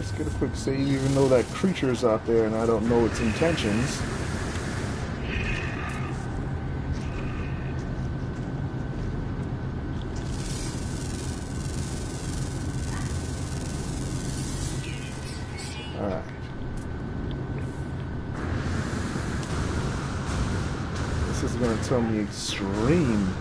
Let's get a quick save, even though that creature's out there and I don't know its intentions. Alright. This is going to tell me extreme.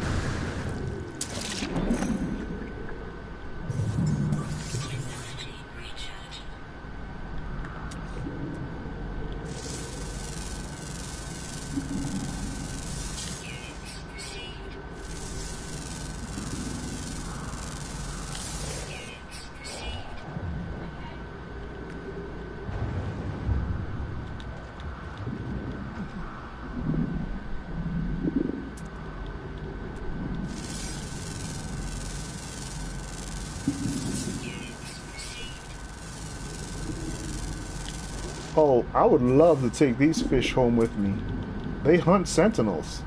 Oh, I would love to take these fish home with me. They hunt sentinels.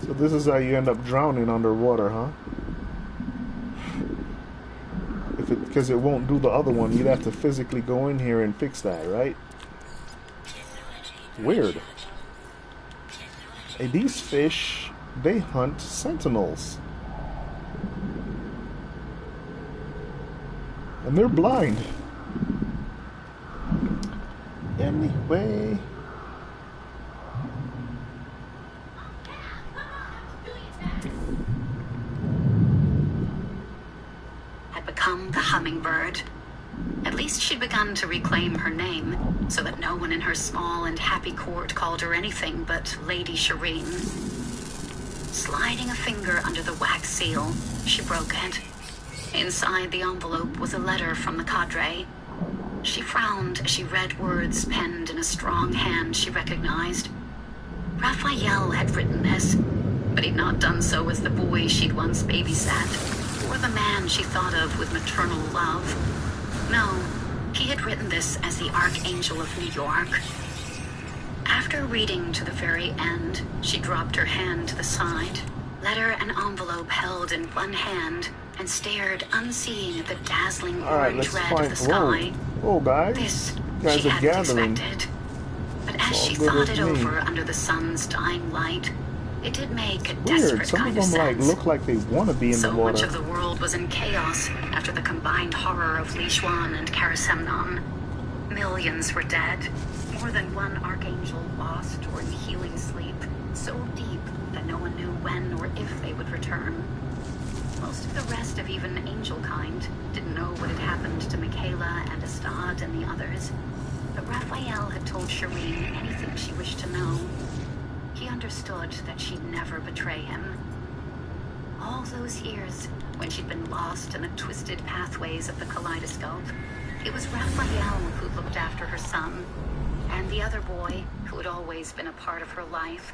So this is how you end up drowning underwater, huh? Because it won't do the other one, you'd have to physically go in here and fix that, right? Weird. Hey, these fish, they hunt sentinels. And they're blind. Anyway. Become the hummingbird. At least she'd begun to reclaim her name, so that no one in her small and happy court called her anything but Lady Shireen. Sliding a finger under the wax seal, she broke it. Inside the envelope was a letter from the cadre. She frowned as she read words penned in a strong hand she recognized. Raphael had written this, but he'd not done so as the boy she'd once babysat, or the man she thought of with maternal love. No, he had written this as the Archangel of New York. After reading to the very end, she dropped her hand to the side, letter and envelope held in one hand, and stared unseeing at the dazzling orange red of the sky. Whoa, guys. This guys she are hadn't gathering. expected. But as she thought it over under the sun's dying light, it did make a desperate Some kind of of them sense. look like they want to be in So the water. much of the world was in chaos after the combined horror of Lishuan and Karasemnon. Millions were dead. More than one archangel lost or in healing sleep, so deep that no one knew when or if they would return. Most of the rest of even angel kind didn't know what had happened to Michaela and Astad and the others. But Raphael had told Shireen anything she wished to know. He understood that she'd never betray him. All those years, when she'd been lost in the twisted pathways of the kaleidoscope, it was Raphael who looked after her son, and the other boy who had always been a part of her life,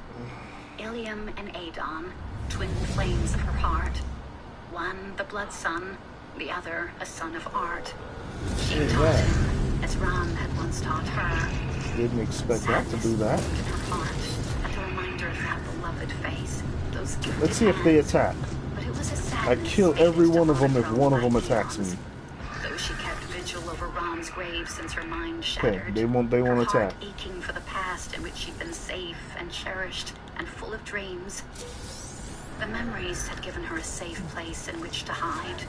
Ilium and Adon, twin flames of her heart. One the blood son, the other a son of art. She taught him, as Ram had once taught her. Didn't expect that to do that. In her heart, at the reminder of that beloved face, those gifted Let's see if they hands. attack. But it was a I sadness kill every based one of them upon if her one of them own attacks me. ideals. Though she kept vigil over Ram's grave since her mind Okay, shattered. they won't her attack. heart aching for the past in which she'd been safe and cherished and full of dreams. The memories had given her a safe place in which to hide.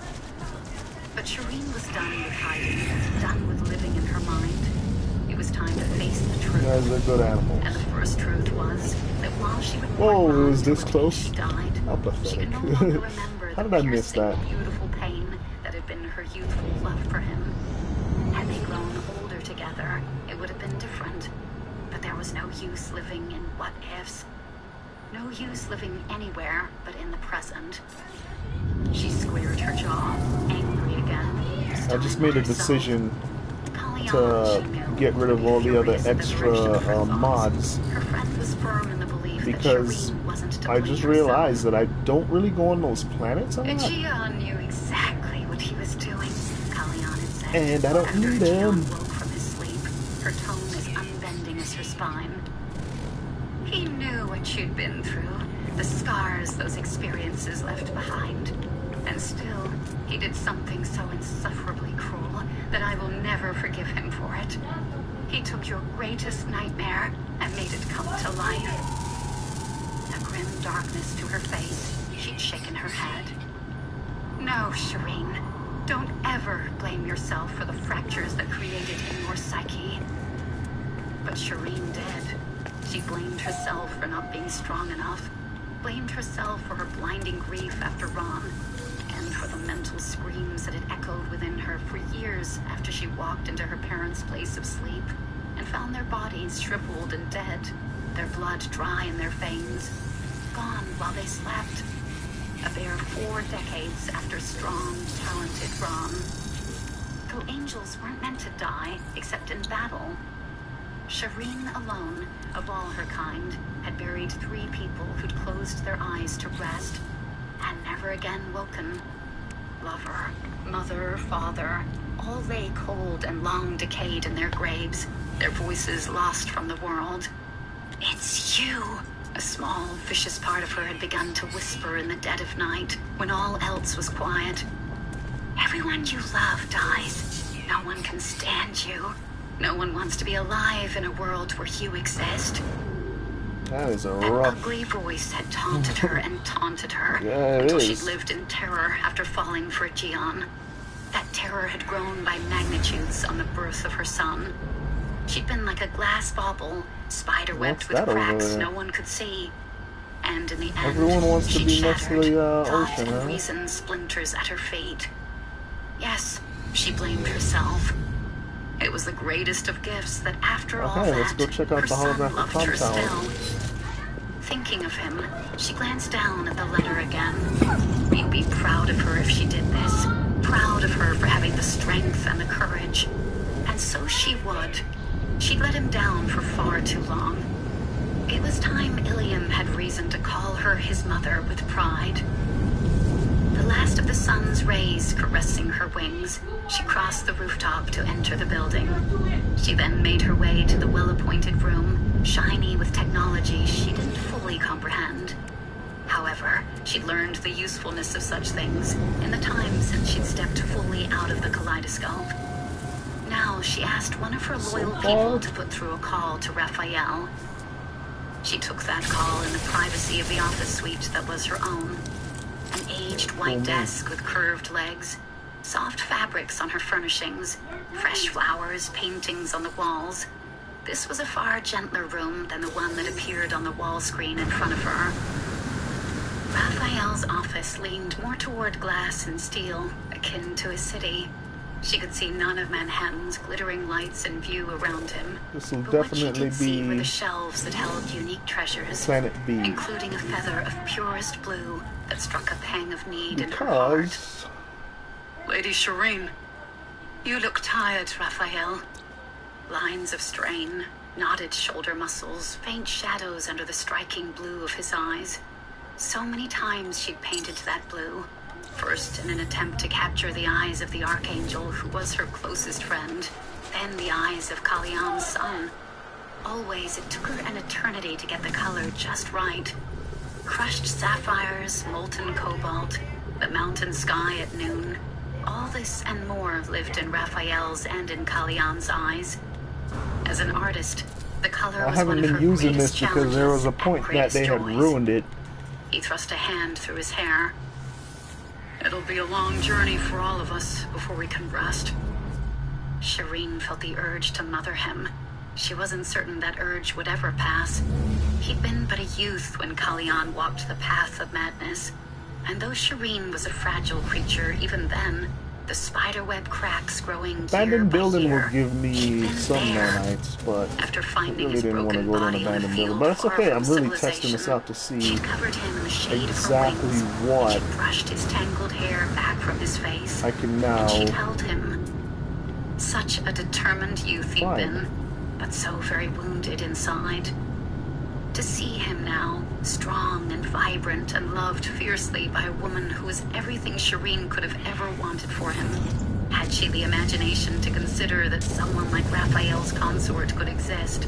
But Shireen was done with hiding, done with living in her mind. It was time to face the truth. You guys are good animals. And the first truth was that while she would Whoa, mourn it was Ram this till close? she died, How she could pathetic. no longer remember How the did I miss piercing, that? beautiful pain that had been her youthful love for him. Had they grown older together, it would have been different. But there was no use living in what-ifs. No use living anywhere but in the present. She squared her jaw, angry again. I just made a decision to get rid of all the other extra mods Her friend was firm in the belief because that Shireen wasn't to I blame just herself. realized that I don't really go on those planets a lot. Gian knew exactly what he was doing, Kalyan had said. And I don't after need Gian him. woke from his sleep, her tone as unbending as her spine. He knew what she'd been through, the scars those experiences left behind. And still, he did something so insufferably cruel that I will never forgive him for it. He took your greatest nightmare and made it come to life. A grim darkness to her face, she'd shaken her head. No, Shireen. Don't ever blame yourself for the fractures that created in your psyche. But Shireen did. She blamed herself for not being strong enough. Blamed herself for her blinding grief after Ron. And for the mental screams that had echoed within her for years after she walked into her parents' place of sleep and found their bodies shriveled and dead, their blood dry in their veins, gone while they slept. A bare 4 decades after strong, talented Ron. Though angels weren't meant to die except in battle, Shireen alone, of all her kind, had buried 3 people who'd closed their eyes to rest and never again woken. Lover, mother, father, all lay cold and long decayed in their graves, their voices lost from the world. It's you! A small, vicious part of her had begun to whisper in the dead of night, when all else was quiet. Everyone you love dies. No one can stand you. No one wants to be alive in a world where you exist. That is a That rough. ugly voice had taunted her and taunted her Yeah, it until is. she'd lived in terror after falling for Gian. That terror had grown by magnitudes on the birth of her son. She'd been like a glass bauble, spider-webbed What's with that over cracks there? no one could see. And in the end, Everyone wants to she'd be next to shattered the thought ocean, and huh? reason splinters at her feet. Yes, she blamed herself. It was the greatest of gifts that after all Okay, that, let's go check out her the son holographic loved her compound. still. Thinking of him, she glanced down at the letter again. We'd be proud of her if she did this. Proud of her for having the strength and the courage. And so she would. She'd let him down for far too long. It was time Ilium had reason to call her his mother with pride. The last of the sun's rays caressing her wings, she crossed the rooftop to enter the building. She then made her way to the well-appointed room, shiny with technology she didn't fully comprehend. However, she'd learned the usefulness of such things in the time since she'd stepped fully out of the kaleidoscope. Now she asked one of her loyal people to put through a call to Raphael. She took that call in the privacy of the office suite that was her own. An aged white desk with curved legs, soft fabrics on her furnishings, fresh flowers, paintings on the walls. This was a far gentler room than the one that appeared on the wall screen in front of her. Raphael's office leaned more toward glass and steel, akin to a city. She could see none of Manhattan's glittering lights in view around him. This will But what she definitely did see were be the shelves that held unique treasures, Planet B. including a feather of purest blue that struck a pang of need in her heart. Because Lady Shireen, you look tired, Raphael. Lines of strain, knotted shoulder muscles, faint shadows under the striking blue of his eyes. So many times she'd painted that blue. First in an attempt to capture the eyes of the Archangel who was her closest friend, then the eyes of Kalyan's son. Always, it took her an eternity to get the color just right. Crushed sapphires, molten cobalt, the mountain sky at noon. All this and more lived in Raphael's and in Kalyan's eyes. As an artist, the color I was haven't one of her been using greatest this because there was a challenges point and that greatest they had joys. ruined it. He thrust a hand through his hair. It'll be a long journey for all of us before we can rest. Shireen felt the urge to mother him. She wasn't certain that urge would ever pass. He'd been but a youth when Kalyan walked the path of madness. And though Shireen was a fragile creature even then, the spiderweb cracks growing year Abandoned by building year. will give me He'd been some there. nanites, but After I finding really his didn't want to broken go to an body in a abandoned building. field But it's far okay, from I'm really testing civilization, this out to see she covered him in the shade exactly of her wings, what and she brushed his tangled hair back from his face, I can and now she'd held him. Such a determined youth he'd find. been, but so very wounded inside. To see him now, strong and vibrant and loved fiercely by a woman who was everything Shireen could have ever wanted for him. Had she the imagination to consider that someone like Raphael's consort could exist?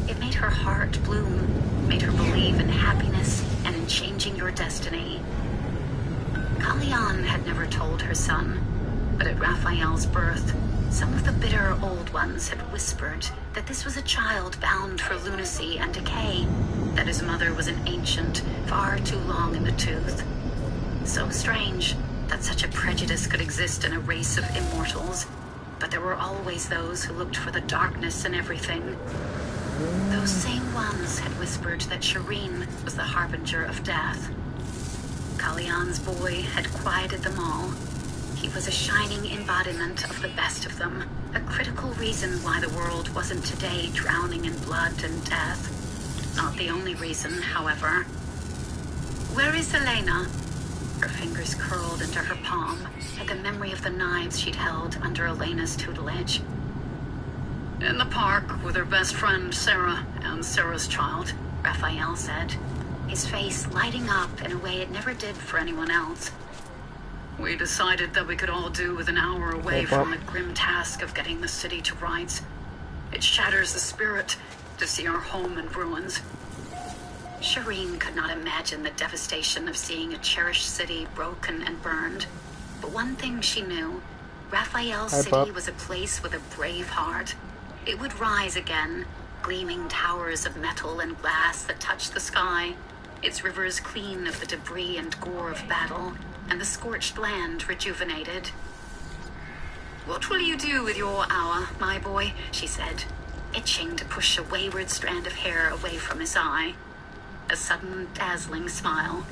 It made her heart bloom, made her believe in happiness and in changing your destiny. Kalyan had never told her son, but at Raphael's birth, some of the bitter old ones had whispered that this was a child bound for lunacy and decay, that his mother was an ancient, far too long in the tooth. So strange that such a prejudice could exist in a race of immortals, but there were always those who looked for the darkness in everything. Those same ones had whispered that Shireen was the harbinger of death. Kalyan's boy had quieted them all. He was a shining embodiment of the best of them, a critical reason why the world wasn't today drowning in blood and death. Not the only reason, however. Where is Elena? Her fingers curled into her palm at the memory of the knives she'd held under Elena's tutelage. In the park with her best friend, Sarah, and Sarah's child, Raphael said, his face lighting up in a way it never did for anyone else. We decided that we could all do with an hour away from the grim task of getting the city to rights. It shatters the spirit to see our home in ruins. Shireen could not imagine the devastation of seeing a cherished city broken and burned. But one thing she knew, Raphael's city was a place with a brave heart. It would rise again, gleaming towers of metal and glass that touched the sky, its rivers clean of the debris and gore of battle, and the scorched land rejuvenated. What will you do with your hour, my boy? She said, itching to push a wayward strand of hair away from his eye. A sudden, dazzling smile.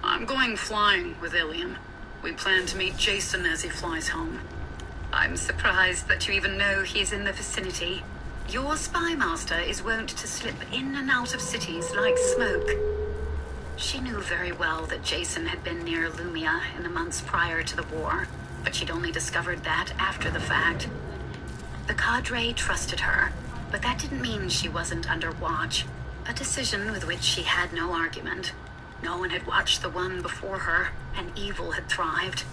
I'm going flying with Ilium. We plan to meet Jason as he flies home. I'm surprised that you even know he's in the vicinity. Your spy master is wont to slip in and out of cities like smoke. She knew very well that Jason had been near Lumia in the months prior to the war, but she'd only discovered that after the fact. The cadre trusted her, but that didn't mean she wasn't under watch. A decision with which she had no argument. No one had watched the one before her, and evil had thrived.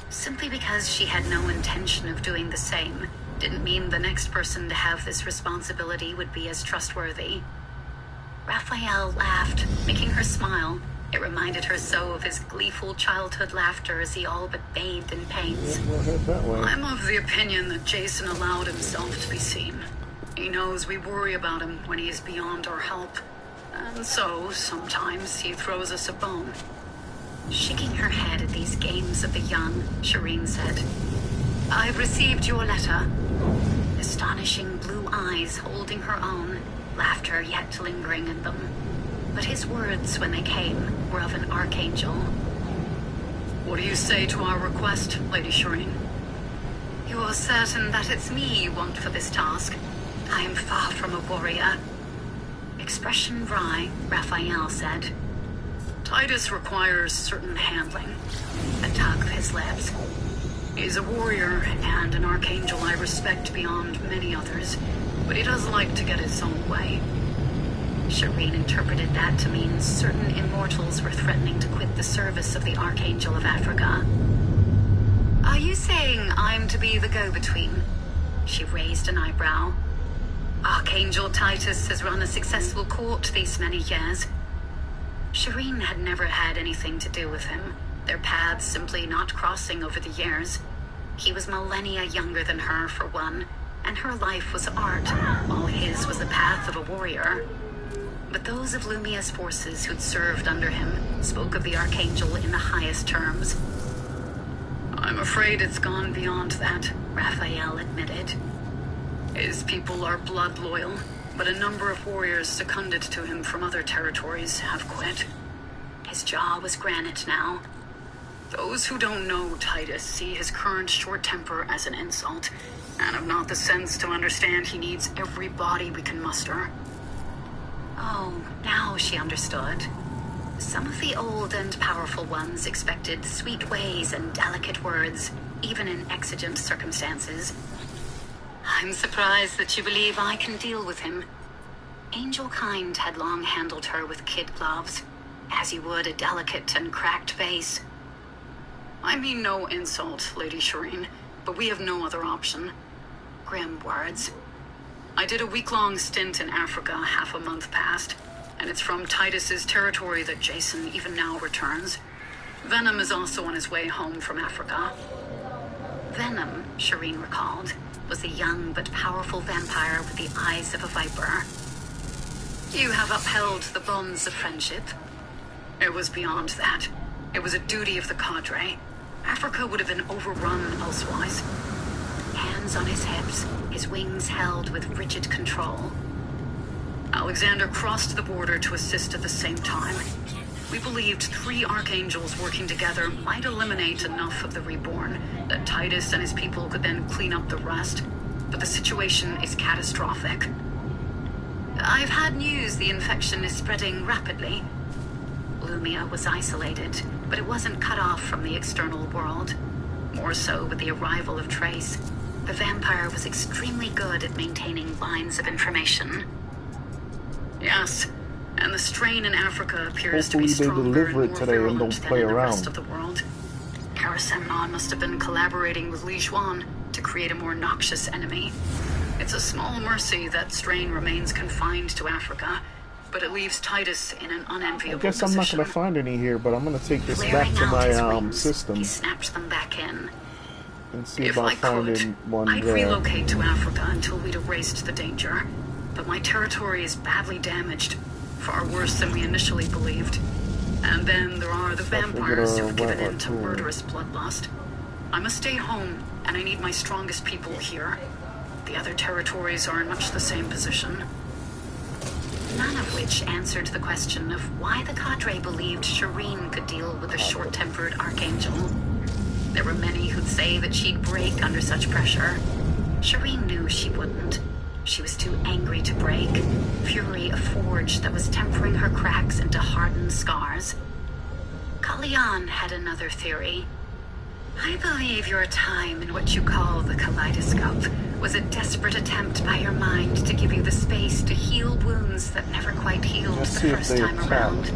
Simply because she had no intention of doing the same, didn't mean the next person to have this responsibility would be as trustworthy. Raphael laughed, making her smile. It reminded her so of his gleeful childhood laughter as he all but bathed in pains. I'm of the opinion that Jason allowed himself to be seen. He knows we worry about him when he is beyond our help. And so, sometimes he throws us a bone. Shaking her head at these games of the young, Shireen said, I've received your letter. Astonishing blue eyes holding her own, laughter yet lingering in them. But his words, when they came, were of an archangel. What do you say to our request, Lady Shireen? You're certain that it's me you want for this task? I am far from a warrior. Expression wry, Raphael said. Titus requires certain handling. A tug of his lips. He's a warrior and an archangel I respect beyond many others, but he does like to get his own way. Shireen interpreted that to mean certain immortals were threatening to quit the service of the Archangel of Africa. Are you saying I'm to be the go-between? She raised an eyebrow. Archangel Titus has run a successful court these many years. Shireen had never had anything to do with him, their paths simply not crossing over the years. He was millennia younger than her, for one, and her life was art, while his was the path of a warrior. But those of Lumia's forces who'd served under him spoke of the Archangel in the highest terms. I'm afraid it's gone beyond that, Raphael admitted. His people are blood loyal, but a number of warriors seconded to him from other territories have quit. His jaw was granite now. Those who don't know Titus see his current short temper as an insult, and have not the sense to understand he needs every body we can muster. Oh, now she understood. Some of the old and powerful ones expected sweet ways and delicate words, even in exigent circumstances. I'm surprised that you believe I can deal with him. Angel kind had long handled her with kid gloves, as you would a delicate and cracked vase. I mean no insult, Lady Shireen, but we have no other option. Grim words. I did a week-long stint in Africa half a month past, and it's from Titus's territory that Jason even now returns. Venom is also on his way home from Africa. Venom, Shireen recalled, was a young but powerful vampire with the eyes of a viper. You have upheld the bonds of friendship. It was beyond that. It was a duty of the cadre. Africa would have been overrun elsewise. Hands on his hips, his wings held with rigid control. Alexander crossed the border to assist at the same time. We believed 3 archangels working together might eliminate enough of the reborn that Titus and his people could then clean up the rest. But the situation is catastrophic. I've had news the infection is spreading rapidly. Lumia was isolated, but it wasn't cut off from the external world. More so with the arrival of Trace. The vampire was extremely good at maintaining lines of information. Yes, and the strain in Africa appears to be stronger and more virulent than in the rest of the world. Karasemnon must have been collaborating with Li Xuan to create a more noxious enemy. It's a small mercy that strain remains confined to Africa, but it leaves Titus in an unenviable position. I guess I'm not going to find any here, but I'm going to take this back to my system. He snapped them back in. And see if I could, one I'd relocate to Africa until we'd erased the danger. But my territory is badly damaged, far worse than we initially believed. And then there are the vampires who've given in to murderous bloodlust. I must stay home, and I need my strongest people here. The other territories are in much the same position. None of which answered the question of why the cadre believed Shireen could deal with a short-tempered archangel. There were many who'd say that she'd break under such pressure. Shireen knew she wouldn't. She was too angry to break, fury a forge that was tempering her cracks into hardened scars. Kalyan had another theory. I believe your time in what you call the kaleidoscope was a desperate attempt by your mind to give you the space to heal wounds that never quite healed the first time around.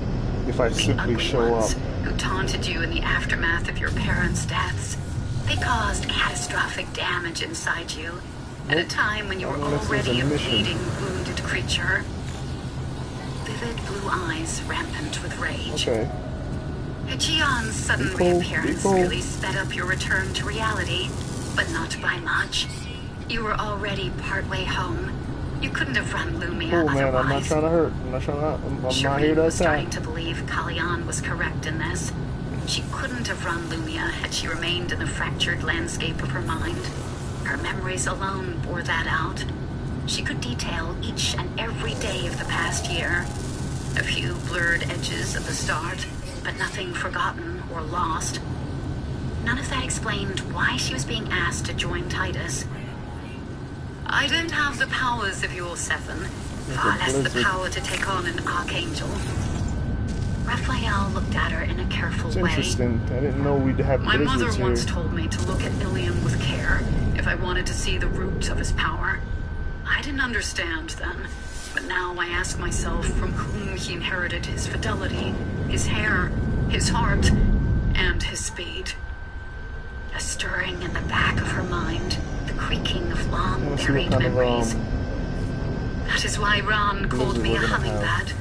If I simply show up. Who taunted you in the aftermath of your parents' deaths. They caused catastrophic damage inside you at a time when you were already a bleeding, wounded creature. Vivid blue eyes rampant with rage. Okay. Hijion's sudden reappearance really sped up your return to reality, but not by much. You were already partway home. You couldn't have run Lumia otherwise. Man, I'm not trying to hurt. I'm not here to attack. Was starting to believe Kalyan was correct in this. She couldn't have run Lumia had she remained in the fractured landscape of her mind. Her memories alone bore that out. She could detail each and every day of the past year. A few blurred edges at the start, but nothing forgotten or lost. None of that explained why she was being asked to join Titus. I don't have the powers of your 7, far less the power to take on an archangel. Raphael looked at her in a careful way. Interesting. I didn't know we'd have My mother here. once told me to look at Ilium with care if I wanted to see the root of his power. I didn't understand then, but now I ask myself from whom he inherited his fidelity, his hair, his heart, and his speed. A stirring in the back of her mind, the creaking of long buried memories. That is why Ron called me a hummingbird.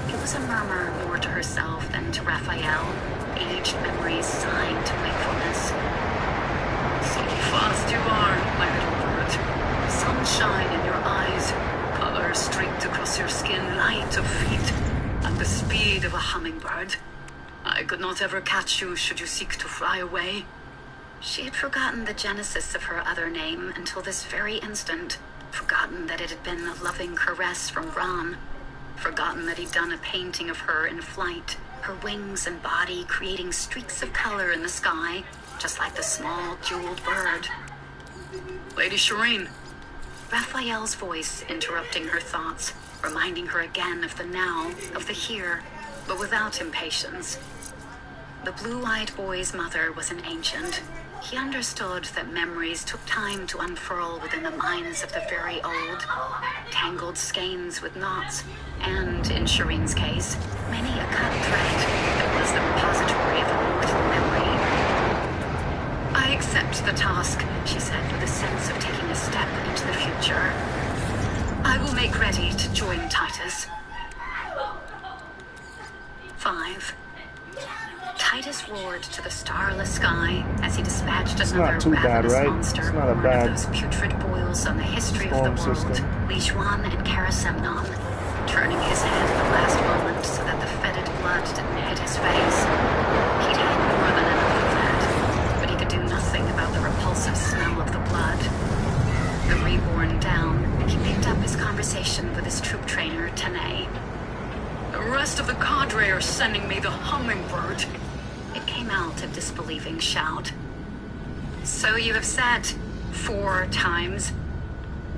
It was a murmur more to herself than to Raphael, aged memories sighing to wakefulness. So fast you are, my little bird. Sunshine in your eyes, color streaked across your skin, light of feet, and the speed of a hummingbird. I could not ever catch you should you seek to fly away. She had forgotten the genesis of her other name until this very instant, forgotten that it had been a loving caress from Ron, forgotten that he'd done a painting of her in flight, her wings and body creating streaks of color in the sky, just like the small jeweled bird. Lady Shireen. Raphael's voice interrupting her thoughts, reminding her again of the now, of the here, but without impatience. The blue-eyed boy's mother was an ancient. He understood that memories took time to unfurl within the minds of the very old, tangled skeins with knots, and, in Shireen's case, many a cut thread that was the repository of immortal memory. I accept the task, she said with a sense of taking a step into the future. I will make ready to join Titus. 5. Titus roared to the starless sky as he dispatched another ravenous monster, one of those putrid boils on the history of the world, Lijuan and Karasemnon, turning his head at the last moment so that the fetid blood didn't hit his face. He'd had more than enough of that, but he could do nothing about the repulsive smell of the blood. The reborn down, he picked up his conversation with his troop trainer, Tanae. The rest of the cadre are sending me the hummingbird. It came out a disbelieving shout. So you have said 4 times.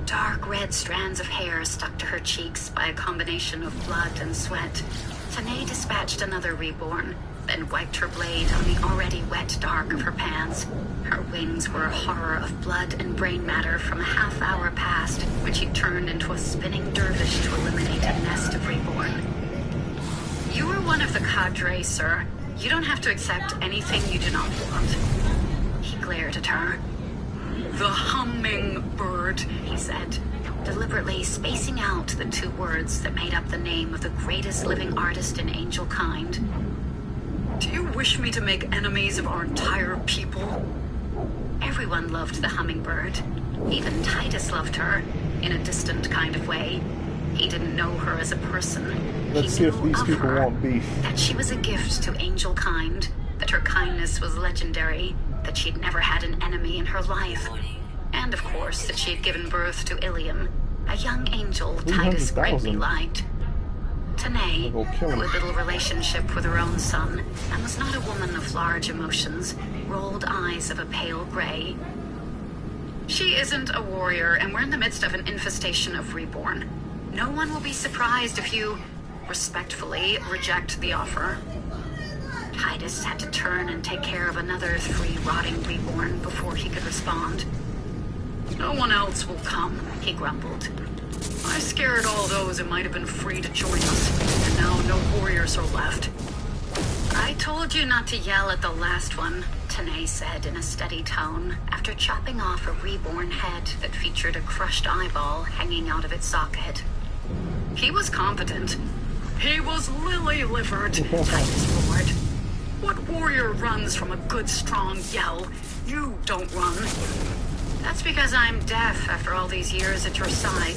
Dark red strands of hair stuck to her cheeks by a combination of blood and sweat. Tanae dispatched another reborn, then wiped her blade on the already wet dark of her pants. Her wings were a horror of blood and brain matter from a half hour past, when she turned into a spinning dervish to eliminate a nest of reborn. You are one of the cadre, sir. You don't have to accept anything you do not want. He glared at her. The hummingbird, he said, deliberately spacing out the 2 words that made up the name of the greatest living artist in angel kind. Do you wish me to make enemies of our entire people? Everyone loved the hummingbird. Even Titus loved her, in a distant kind of way. He didn't know her as a person. Let's see if these people want beef. That she was a gift to angel kind, that her kindness was legendary, that she'd never had an enemy in her life, and of course that she had given birth to Ilium, a young angel Titus greatly liked. Tanae, who had little relationship with her own son, and was not a woman of large emotions, rolled eyes of a pale gray. She isn't a warrior, and we're in the midst of an infestation of reborn. No one will be surprised if you respectfully reject the offer. Titus had to turn and take care of another 3 rotting reborn before he could respond. No one else will come, he grumbled. I scared all those who might have been free to join us, and now no warriors are left. I told you not to yell at the last one, Tanae said in a steady tone, after chopping off a reborn head that featured a crushed eyeball hanging out of its socket. He was competent. He was lily-livered, Titus roared. What warrior runs from a good, strong yell? You don't run. That's because I'm deaf after all these years at your side.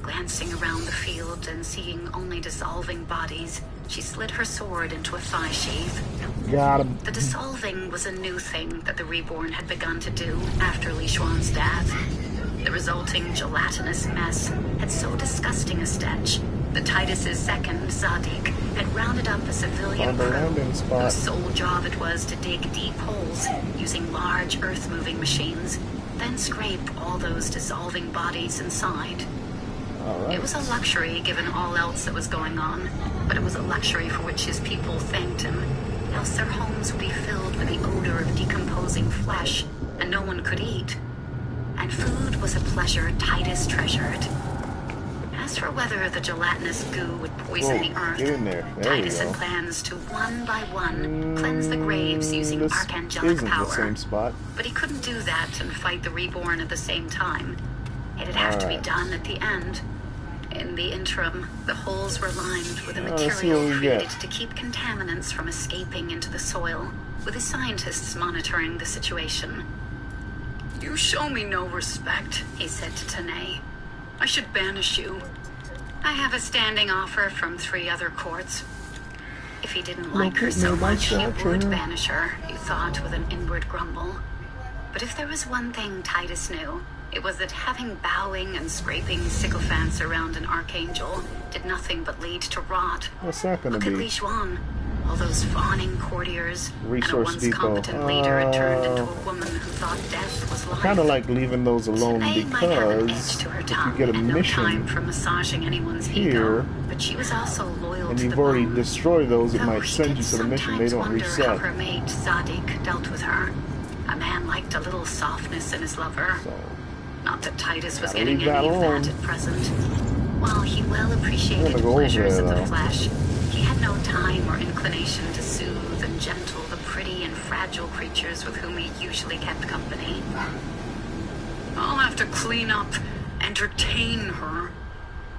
Glancing around the field and seeing only dissolving bodies, she slid her sword into a thigh sheath. Got him. The dissolving was a new thing that the reborn had begun to do after Lijuan's death. The resulting gelatinous mess had so disgusting a stench that Titus's second, Zadig, had rounded up a civilian crew whose sole job it was to dig deep holes using large earth-moving machines, then scrape all those dissolving bodies inside. Right. It was a luxury given all else that was going on, but it was a luxury for which his people thanked him, else their homes would be filled with the odor of decomposing flesh, and no one could eat. And food was a pleasure Titus treasured. As for whether the gelatinous goo would poison the earth, Titus had plans to one by one cleanse the graves using archangelic power. The same spot. But he couldn't do that and fight the reborn at the same time. It'd have to be done at the end. In the interim, the holes were lined with a material created to keep contaminants from escaping into the soil, with the scientists monitoring the situation. You show me no respect, he said to Tanae. I should banish you. I have a standing offer from 3 other courts. If he didn't like her so much, he would banish her, he thought with an inward grumble. But if there was one thing Titus knew, it was that having bowing and scraping sycophants around an archangel did nothing but lead to rot. What's that gonna be? Look at Lijuan. All those fawning courtiers and a Resource once depot. competent leader had turned into a woman who thought death was life. Kind of like leaving those alone Tanae might have an edge because to her if you tongue get a and no time mission for massaging anyone's here, ego, but she was also loyal and to you've the already bone. destroyed those, it Though might he send did you to the mission. They sometimes don't wonder reset. how her mate Zadig dealt with her. A man liked a little softness in his lover. So, Not that Titus was gotta getting leave any that of that alone. at present. While he well I'm appreciated gonna the go over pleasures there, of the though. flesh, he had no time or inclination to soothe and gentle the pretty and fragile creatures with whom he usually kept company. I'll have to clean up, entertain her.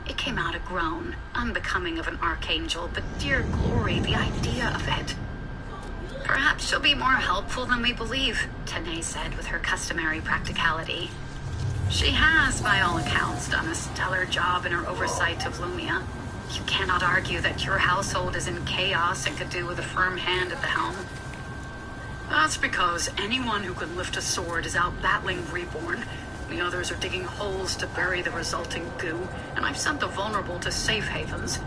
It came out a groan, unbecoming of an archangel, but dear glory, the idea of it. Perhaps she'll be more helpful than we believe, Tanae said with her customary practicality. She has, by all accounts, done a stellar job in her oversight of Lumia. You cannot argue that your household is in chaos and could do with a firm hand at the helm. That's because anyone who can lift a sword is out battling Reborn. The others are digging holes to bury the resulting goo, and I've sent the vulnerable to safe havens.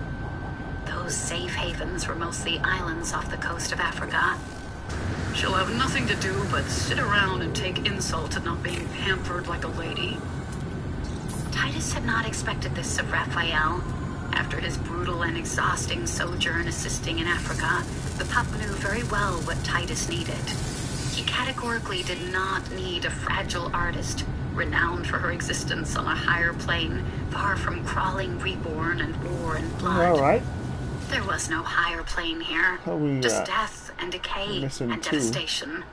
Those safe havens were mostly islands off the coast of Africa. She'll have nothing to do but sit around and take insult at not being pampered like a lady. Titus had not expected this of Raphael. After his brutal and exhausting sojourn assisting in Africa, the pup knew very well what Titus needed. He categorically did not need a fragile artist, renowned for her existence on a higher plane, far from crawling Reborn and war and blood. All right. There was no higher plane here, How we, just death and decay missing and two. devastation.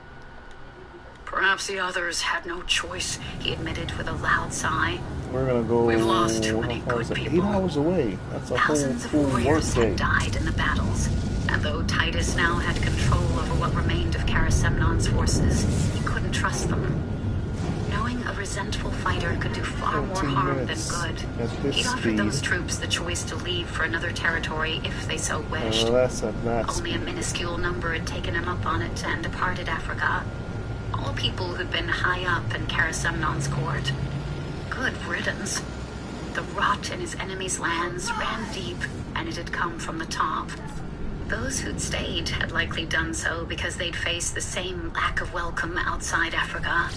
Perhaps the others had no choice, he admitted with a loud sigh. We're gonna go. We've lost too many how far is good it? people. 8 hours away. That's a Thousands of full warriors workday. had died in the battles, and though Titus now had control over what remained of Charasemnon's forces, he couldn't trust them. Knowing a resentful fighter could do far more 14 harm than minutes good, at this he'd offered speed. those troops the choice to leave for another territory if they so wished. That's at that Only a speed. minuscule number had taken him up on it and departed Africa. All people who'd been high up in Charasemnon's court. Good riddance. The rot in his enemy's lands ran deep, and it had come from the top. Those who'd stayed had likely done so because they'd faced the same lack of welcome outside Africa.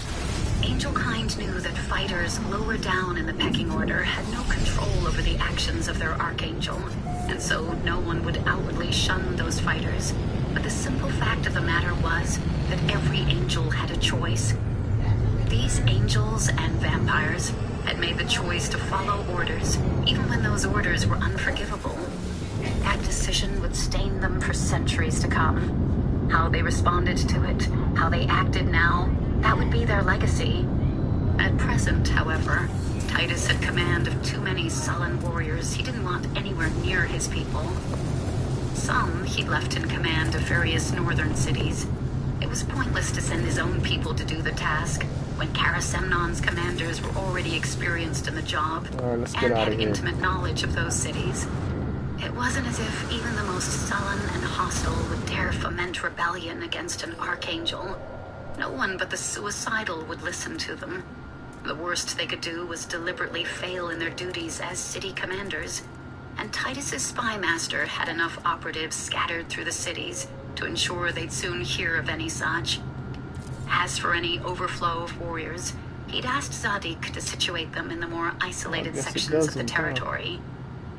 Angelkind knew that fighters lower down in the pecking order had no control over the actions of their archangel, and so no one would outwardly shun those fighters. But the simple fact of the matter was that every angel had a choice. These angels and vampires had made the choice to follow orders, even when those orders were unforgivable. That decision would stain them for centuries to come. How they responded to it, how they acted now, that would be their legacy. At present, however, Titus had command of too many sullen warriors he didn't want anywhere near his people. Some he'd left in command of various northern cities. It was pointless to send his own people to do the task, when Charasemnon's commanders were already experienced in the job All right, let's get and out had of here. intimate knowledge of those cities. It wasn't as if even the most sullen and hostile would dare foment rebellion against an archangel. No one but the suicidal would listen to them. The worst they could do was deliberately fail in their duties as city commanders, and Titus's spy master had enough operatives scattered through the cities to ensure they'd soon hear of any such. As for any overflow of warriors, he'd asked Zadig to situate them in the more isolated guess it sections of the doesn't, huh? territory.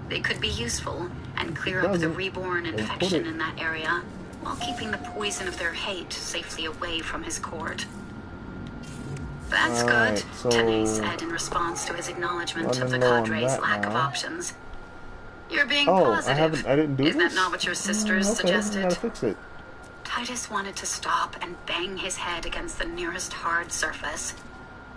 They could be useful and clear up the doesn't. reborn They put infection it. in that area, while keeping the poison of their hate safely away from his court. That's Alright, good, so Tanae said in response to his acknowledgement of the running low on cadre's that lack of now. options. You're being Oh, positive. I didn't do Is this? that not what your sisters Okay, suggested? I gotta fix it. Titus wanted to stop and bang his head against the nearest hard surface.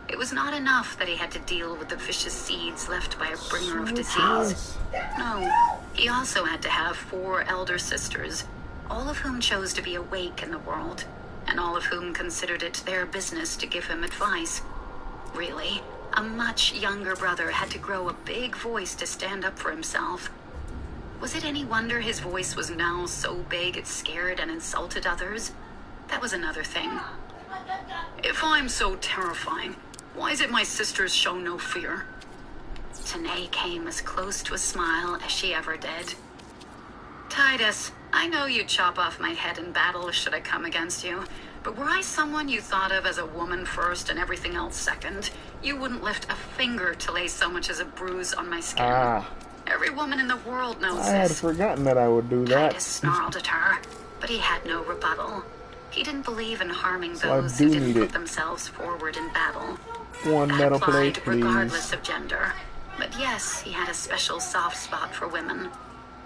It was not enough that he had to deal with the vicious seeds left by a bringer of disease. No, he also had to have 4 elder sisters, all of whom chose to be awake in the world, and all of whom considered it their business to give him advice. Really, a much younger brother had to grow a big voice to stand up for himself. Was it any wonder his voice was now so big it scared and insulted others? That was another thing. If I'm so terrifying, why is it my sisters show no fear? Tanae came as close to a smile as she ever did. Titus, I know you'd chop off my head in battle should I come against you, but were I someone you thought of as a woman first and everything else second, you wouldn't lift a finger to lay so much as a bruise on my skin. Ah. Every woman in the world knows I had this. forgotten that I would do that. Titus snarled at her, but he had no rebuttal. He didn't believe in harming So those I who do didn't need put it. themselves forward in battle. One That metal applied plate, please. regardless of gender. But yes, he had a special soft spot for women.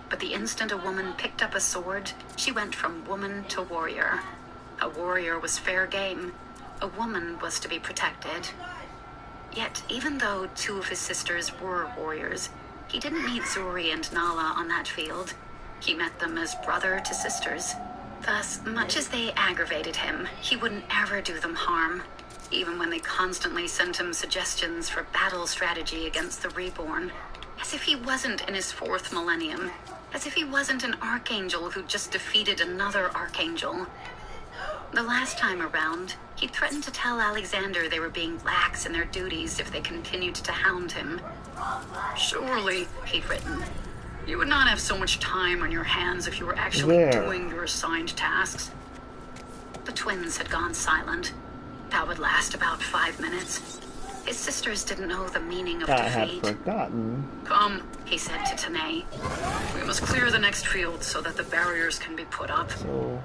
But the instant a woman picked up a sword, she went from woman to warrior. A warrior was fair game. A woman was to be protected. Yet, even though two of his sisters were warriors, he didn't meet Zuri and Nala on that field. He met them as brother to sisters. Thus, much as they aggravated him, he wouldn't ever do them harm, even when they constantly sent him suggestions for battle strategy against the Reborn. As if he wasn't in his 4th millennium. As if he wasn't an archangel who just defeated another archangel. The last time around, he threatened to tell Alexander they were being lax in their duties if they continued to hound him. Surely, he'd written, you would not have so much time on your hands if you were actually doing your assigned tasks. The twins had gone silent. That would last about 5 minutes. His sisters didn't know the meaning of I had defeat. forgotten. Come, he said to Tanae. We must clear the next field so that the barriers can be put up. So,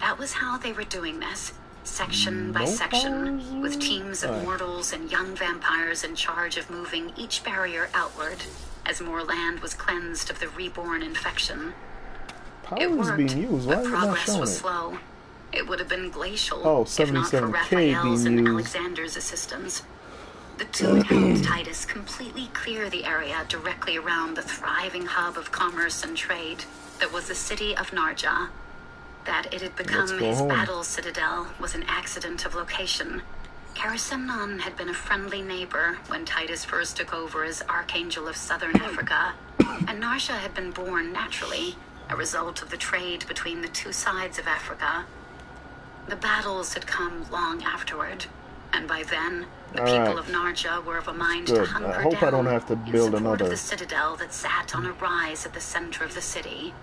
That was how they were doing this, section by section, with teams of mortals and young vampires in charge of moving each barrier outward, as more land was cleansed of the reborn infection. power It is worked, being used. Why but are you not progress showing was it? slow. It would have been glacial, Oh, if not for 77K Raphael's being and used. Alexander's assistance. The two helped Titus completely clear the area directly around the thriving hub of commerce and trade that was the city of Narja. That it had become Let's go his home. battle citadel was an accident of location. Karasemnon had been a friendly neighbor when Titus first took over as Archangel of Southern Africa, and Narja had been born naturally, a result of the trade between the two sides of Africa. The battles had come long afterward, and by then, the All people right. of Narja were of a mind Good. to I hunker hope I down don't have to in build support another. of the citadel that sat on a rise at the center of the city.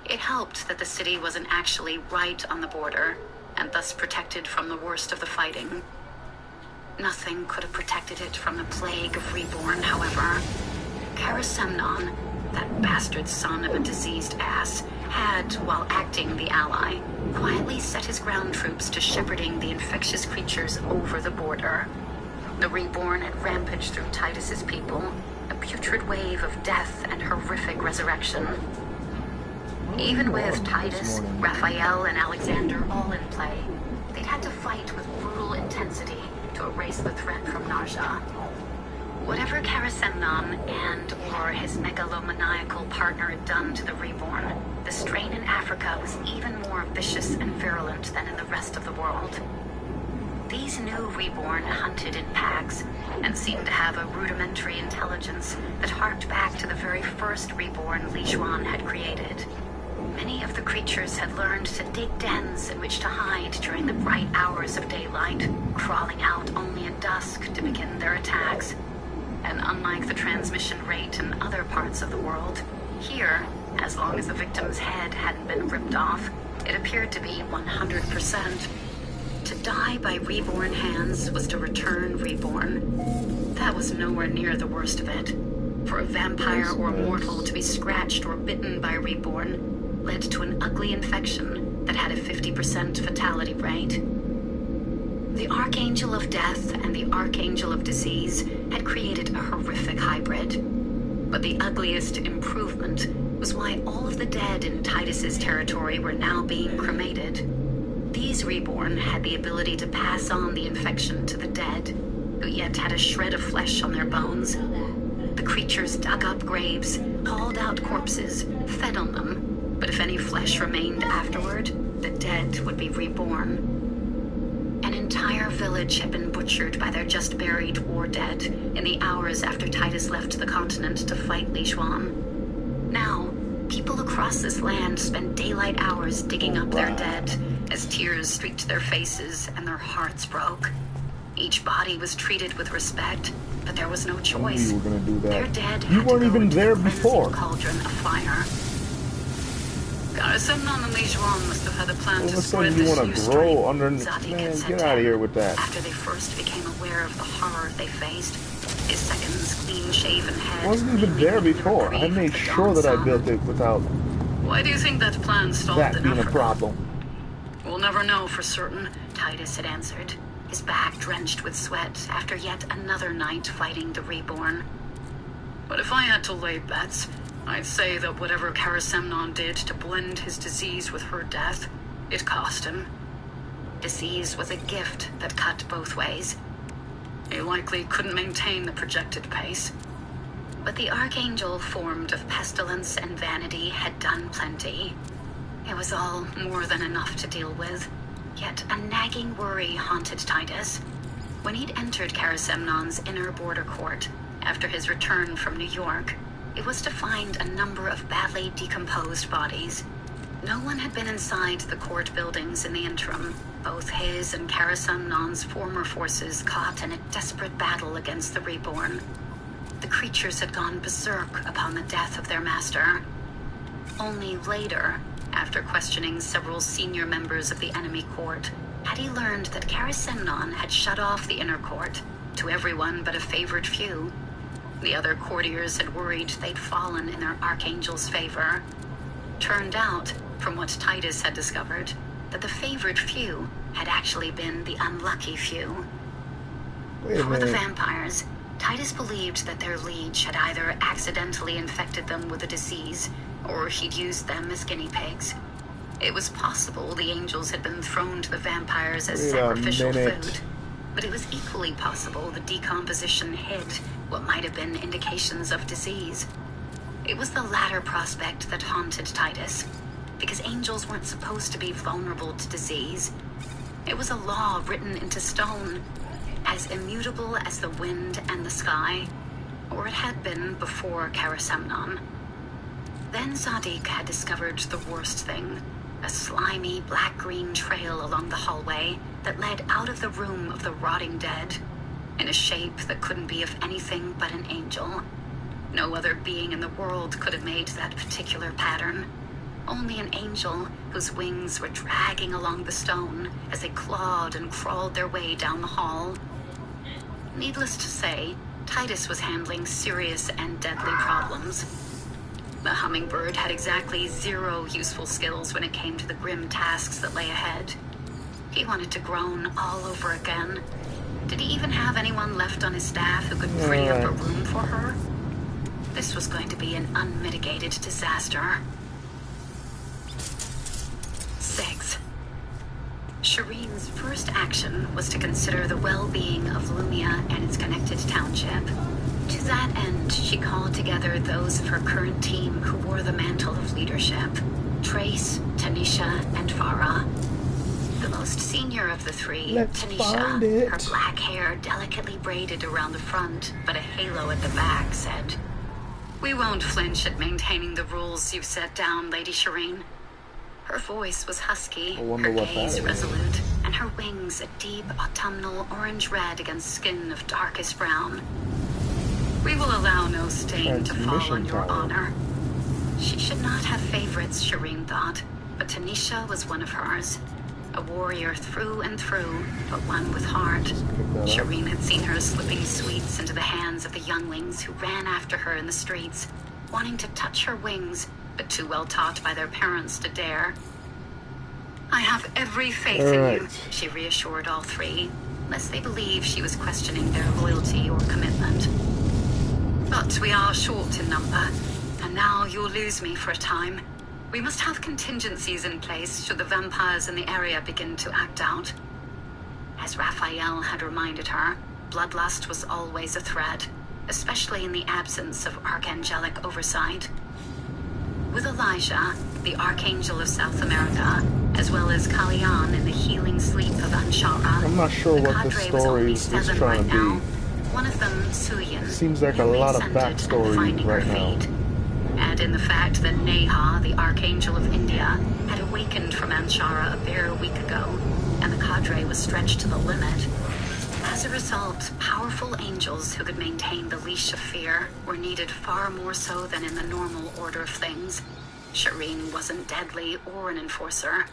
It helped that the city wasn't actually right on the border, and thus protected from the worst of the fighting. Nothing could have protected it from the plague of Reborn, however. Karasemnon, that bastard son of a diseased ass, had, while acting the ally, quietly set his ground troops to shepherding the infectious creatures over the border. The Reborn had rampaged through Titus's people, a putrid wave of death and horrific resurrection. Even with Titus, Raphael, and Alexander all in play, they'd had to fight with brutal intensity to erase the threat from Narja. Whatever Karasemnon and or his megalomaniacal partner had done to the Reborn, the strain in Africa was even more vicious and virulent than in the rest of the world. These new Reborn hunted in packs and seemed to have a rudimentary intelligence that harked back to the very first Reborn Lijuan had created. Many of the creatures had learned to dig dens in which to hide during the bright hours of daylight, crawling out only at dusk to begin their attacks. And unlike the transmission rate in other parts of the world, here, as long as the victim's head hadn't been ripped off, it appeared to be 100%. To die by Reborn hands was to return Reborn. That was nowhere near the worst of it. For a vampire or mortal to be scratched or bitten by Reborn led to an ugly infection that had a 50% fatality rate. The Archangel of Death and the Archangel of Disease had created a horrific hybrid. But the ugliest improvement was why all of the dead in Titus's territory were now being cremated. These Reborn had the ability to pass on the infection to the dead, who yet had a shred of flesh on their bones. The creatures dug up graves, hauled out corpses, fed on them, but if any flesh remained afterward, the dead would be reborn. An entire village had been butchered by their just-buried war dead in the hours after Titus left the continent to fight Lijuan. Now, people across this land spent daylight hours digging up their dead, as tears streaked their faces and their hearts broke. Each body was treated with respect, but there was no choice. You were gonna do that. Their dead You had weren't to go even into there the cleansing before. cauldron of fire. Karasemnon and Li Juan must have had a plan All of to a spread sudden you this want new to strain. grow underneath. Zadig Man, had said get out of to here him with that. after they first became aware of the horror they faced. His second's clean-shaven head. I wasn't even there before. I made sure that I built it without Why do you think that plan stalled that in being a Africa? problem. We'll never know for certain, Titus had answered, his back drenched with sweat after yet another night fighting the Reborn. But if I had to lay bets, I'd say that whatever Karasemnon did to blend his disease with her death, it cost him. Disease was a gift that cut both ways. He likely couldn't maintain the projected pace. But the Archangel, formed of pestilence and vanity, had done plenty. It was all more than enough to deal with. Yet a nagging worry haunted Titus. When he'd entered Karasemnon's inner border court, after his return from New York, it was to find a number of badly decomposed bodies. No one had been inside the court buildings in the interim, both his and Karasemnon's former forces caught in a desperate battle against the Reborn. The creatures had gone berserk upon the death of their master. Only later, after questioning several senior members of the enemy court, had he learned that Karasemnon had shut off the inner court to everyone but a favored few. The other courtiers had worried they'd fallen in their Archangel's favor. Turned out, from what Titus had discovered, that the favored few had actually been the unlucky few. For the vampires, Titus believed that their liege had either accidentally infected them with a disease, or he'd used them as guinea pigs. It was possible the angels had been thrown to the vampires as sacrificial food, but it was equally possible the decomposition hid what might have been indications of disease. It was the latter prospect that haunted Titus, because angels weren't supposed to be vulnerable to disease. It was a law written into stone, as immutable as the wind and the sky, or it had been before Karasemnon. Then Zadig had discovered the worst thing, a slimy black-green trail along the hallway that led out of the room of the rotting dead, in a shape that couldn't be of anything but an angel. No other being in the world could have made that particular pattern. Only an angel whose wings were dragging along the stone as they clawed and crawled their way down the hall. Needless to say, Titus was handling serious and deadly problems. The hummingbird had exactly zero useful skills when it came to the grim tasks that lay ahead. He wanted to groan all over again. Did he even have anyone left on his staff who could pretty up a room for her? This was going to be an unmitigated disaster. 6. Shireen's first action was to consider the well-being of Lumia and its connected township. To that end, she called together those of her current team who wore the mantle of leadership: Trace, Tanisha, and Farah. The most senior of the three, Tanisha, her black hair delicately braided around the front, but a halo at the back, said, "We won't flinch at maintaining the rules you've set down, Lady Shireen." Her voice was husky, her gaze resolute, and her wings a deep autumnal orange-red against skin of darkest brown. "We will allow no stain to fall on your honor." She should not have favorites, Shireen thought, but Tanisha was one of hers. A warrior through and through, but one with heart. Shireen had seen her slipping sweets into the hands of the younglings who ran after her in the streets, wanting to touch her wings, but too well taught by their parents to dare. "I have every faith in you," she reassured all three, lest they believe she was questioning their loyalty or commitment. "But we are short in number, and now you'll lose me for a time. We must have contingencies in place should the vampires in the area begin to act out." As Raphael had reminded her, bloodlust was always a threat, especially in the absence of archangelic oversight. With Elijah, the Archangel of South America, as well as Kalyan in the healing sleep of Anshara, I'm not sure what the story is trying to be. One of them, Suyin, seems like a lot of backstory right now. Add in the fact that Neha, the Archangel of India, had awakened from Anshara a bare week ago, and the cadre was stretched to the limit. As a result, powerful angels who could maintain the leash of fear were needed far more so than in the normal order of things. Shireen wasn't deadly or an enforcer,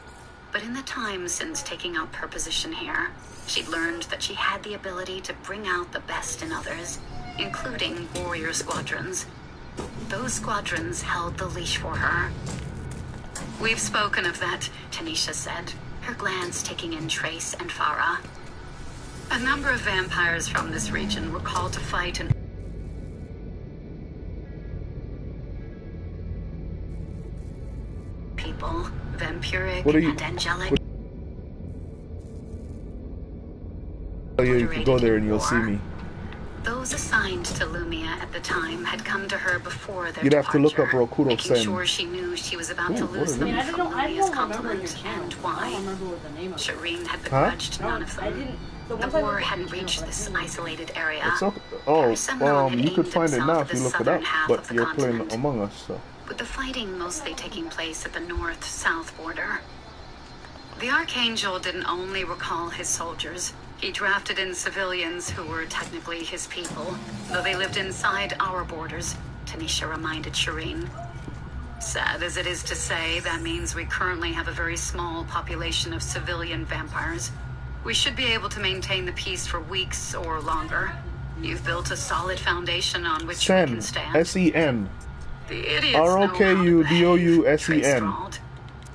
but in the time since taking up her position here, she'd learned that she had the ability to bring out the best in others, including warrior squadrons. Those squadrons held the leash for her. "We've spoken of that," Tanisha said, her glance taking in Trace and Farah. "A number of vampires from this region were called to fight and people, vampiric and angelic. Oh yeah, you can go there and you'll see me. Those assigned to Lumia at the time had come to her before their You'd have to look up departure, making RokudouSen's. sure she knew she was about to lose them from Lumia's compliment and why. Shireen had begrudged none of them. The war hadn't reached this isolated area. It's okay. You could find it now if you look it up, but you're playing Among Us, so. With the fighting mostly taking place at the north-south border. The Archangel didn't only recall his soldiers. He drafted in civilians who were technically his people, though they lived inside our borders, Tanisha reminded Shireen. Sad as it is to say, that means we currently have a very small population of civilian vampires. We should be able to maintain the peace for weeks or longer. You've built a solid foundation on which we can stand. S-E-N. The idiots know how to behave, RokudouSen's. Trace drawled.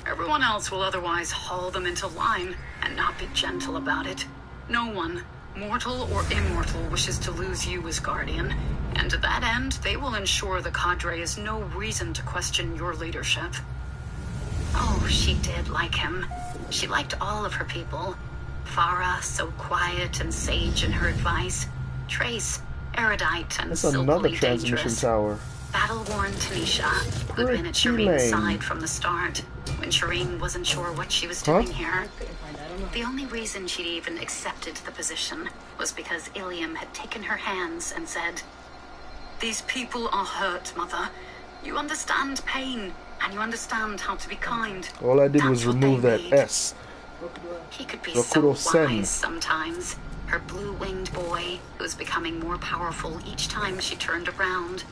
Everyone else will otherwise haul them into line and not be gentle about it. No one, mortal or immortal, wishes to lose you as guardian, and to that end, they will ensure the cadre has no reason to question your leadership. Oh, she did like him. She liked all of her people. Farah, so quiet and sage in her advice. Trace, erudite and silkily dangerous. Tower. Battle-worn Tanisha, who'd been at Shireen's side from the start, when Shireen wasn't sure what she was doing here. The only reason she'd even accepted the position was because Ilium had taken her hands and said, "These people are hurt, Mother. You understand pain, and you understand how to be kind." All I did was remove that S. He could be so wise sometimes. Her blue-winged boy, who was becoming more powerful each time she turned around.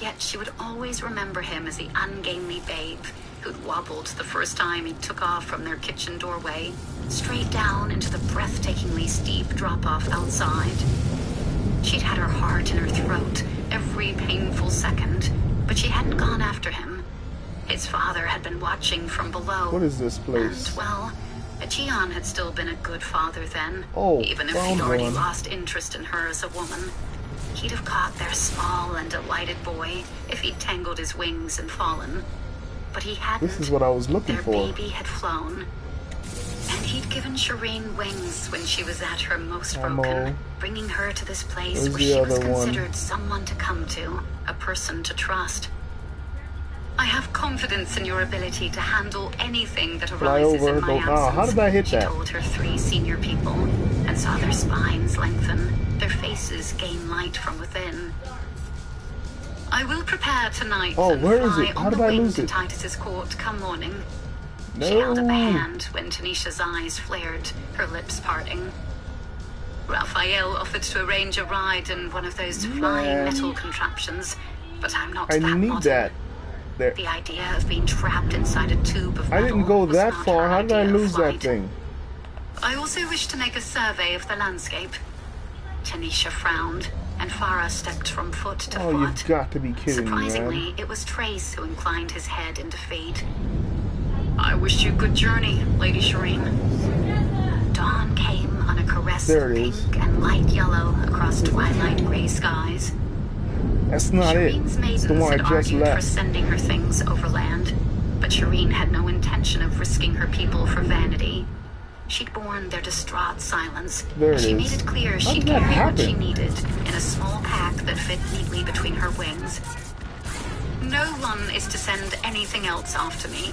Yet she would always remember him as the ungainly babe who'd wobbled the first time he took off from their kitchen doorway, straight down into the breathtakingly steep drop-off outside. She'd had her heart in her throat every painful second, but she hadn't gone after him. His father had been watching from below. What is this place? And, well, Aegeon had still been a good father then, even if he'd already lost interest in her as a woman. He'd have caught their small and delighted boy if he'd tangled his wings and fallen. But he hadn't. This is what I was looking for. Their baby had flown. And he'd given Shireen wings when she was at her most broken, bringing her to this place where she was considered someone to come to, a person to trust. "I have confidence in your ability to handle anything that arises in my absence," how did I hit she that? told her 3 senior people, and saw their spines lengthen, their faces gain light from within. "I will prepare tonight and fly on the wing to Titus's court come morning." No. She held up a hand when Tanisha's eyes flared, her lips parting. "Raphael offered to arrange a ride in one of those flying metal contraptions, but I'm not that modern. That. There. The idea of being trapped inside a tube of metal I didn't go that far. How did I lose that flight. thing? "I also wish to make a survey of the landscape." Tanisha frowned, and Farah stepped from foot to foot. You've got to be kidding me, man. Surprisingly, it was Trace who inclined his head in defeat. "I wish you good journey, Lady Shireen." Dawn came on a caress of pink and light yellow across twilight gray skies. That's not Shireen's it. It's the one I just argued left. for sending her things overland, but Shireen had no intention of risking her people for vanity. She'd borne their distraught silence, and she made it clear she'd carry what she needed in a small pack that fit neatly between her wings. "No one is to send anything else after me."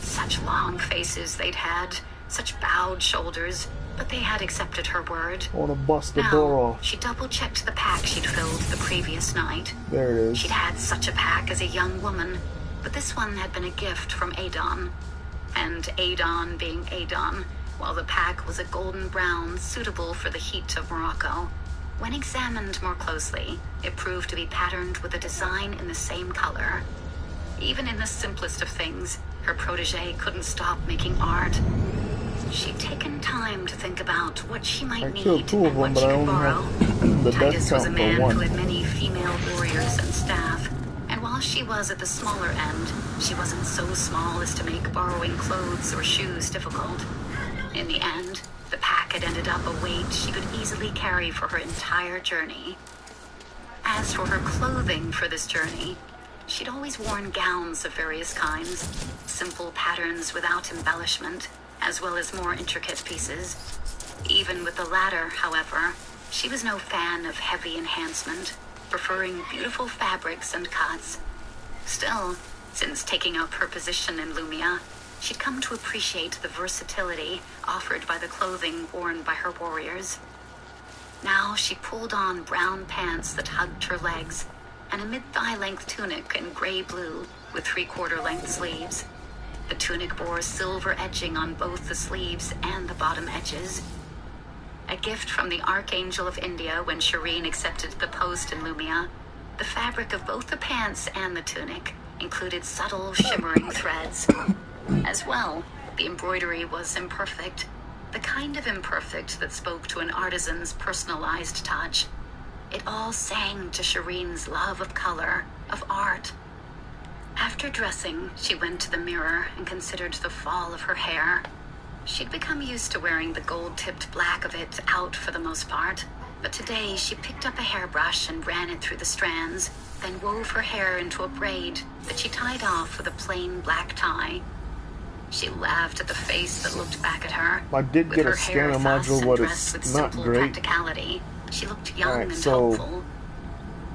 Such long faces they'd had, such bowed shoulders, but they had accepted her word. I want to bust the door off. She double-checked the pack she'd filled the previous night. There it is. She'd had such a pack as a young woman, but this one had been a gift from Adon. And Adon being Adon, while the pack was a golden brown suitable for the heat of Morocco, when examined more closely, it proved to be patterned with a design in the same color. Even in the simplest of things, her protege couldn't stop making art. She'd taken time to think about what she might I need killed two of and them, what but she I could only borrow. have the death Titus was a count for man who one. had many female warriors and staff, and while she was at the smaller end, she wasn't so small as to make borrowing clothes or shoes difficult. In the end, the pack had ended up a weight she could easily carry for her entire journey. As for her clothing for this journey, she'd always worn gowns of various kinds, simple patterns without embellishment, as well as more intricate pieces. Even with the latter, however, she was no fan of heavy enhancement, preferring beautiful fabrics and cuts. Still, since taking up her position in Lumia, she'd come to appreciate the versatility offered by the clothing worn by her warriors. Now she pulled on brown pants that hugged her legs, and a mid-thigh-length tunic in gray-blue with three-quarter-length sleeves. The tunic bore silver edging on both the sleeves and the bottom edges. A gift from the Archangel of India when Shireen accepted the post in Lumia, the fabric of both the pants and the tunic included subtle, shimmering threads. As well, the embroidery was imperfect, the kind of imperfect that spoke to an artisan's personalized touch. It all sang to Shireen's love of color, of art. After dressing, she went to the mirror and considered the fall of her hair. She'd become used to wearing the gold-tipped black of it out for the most part, but today she picked up a hairbrush and ran it through the strands, then wove her hair into a braid that she tied off with a plain black tie. She laughed at the face that looked back at her. I did get a With her hair scanner thus module, and but dressed with it's not simple great. practicality, she looked young Alright, and so hopeful.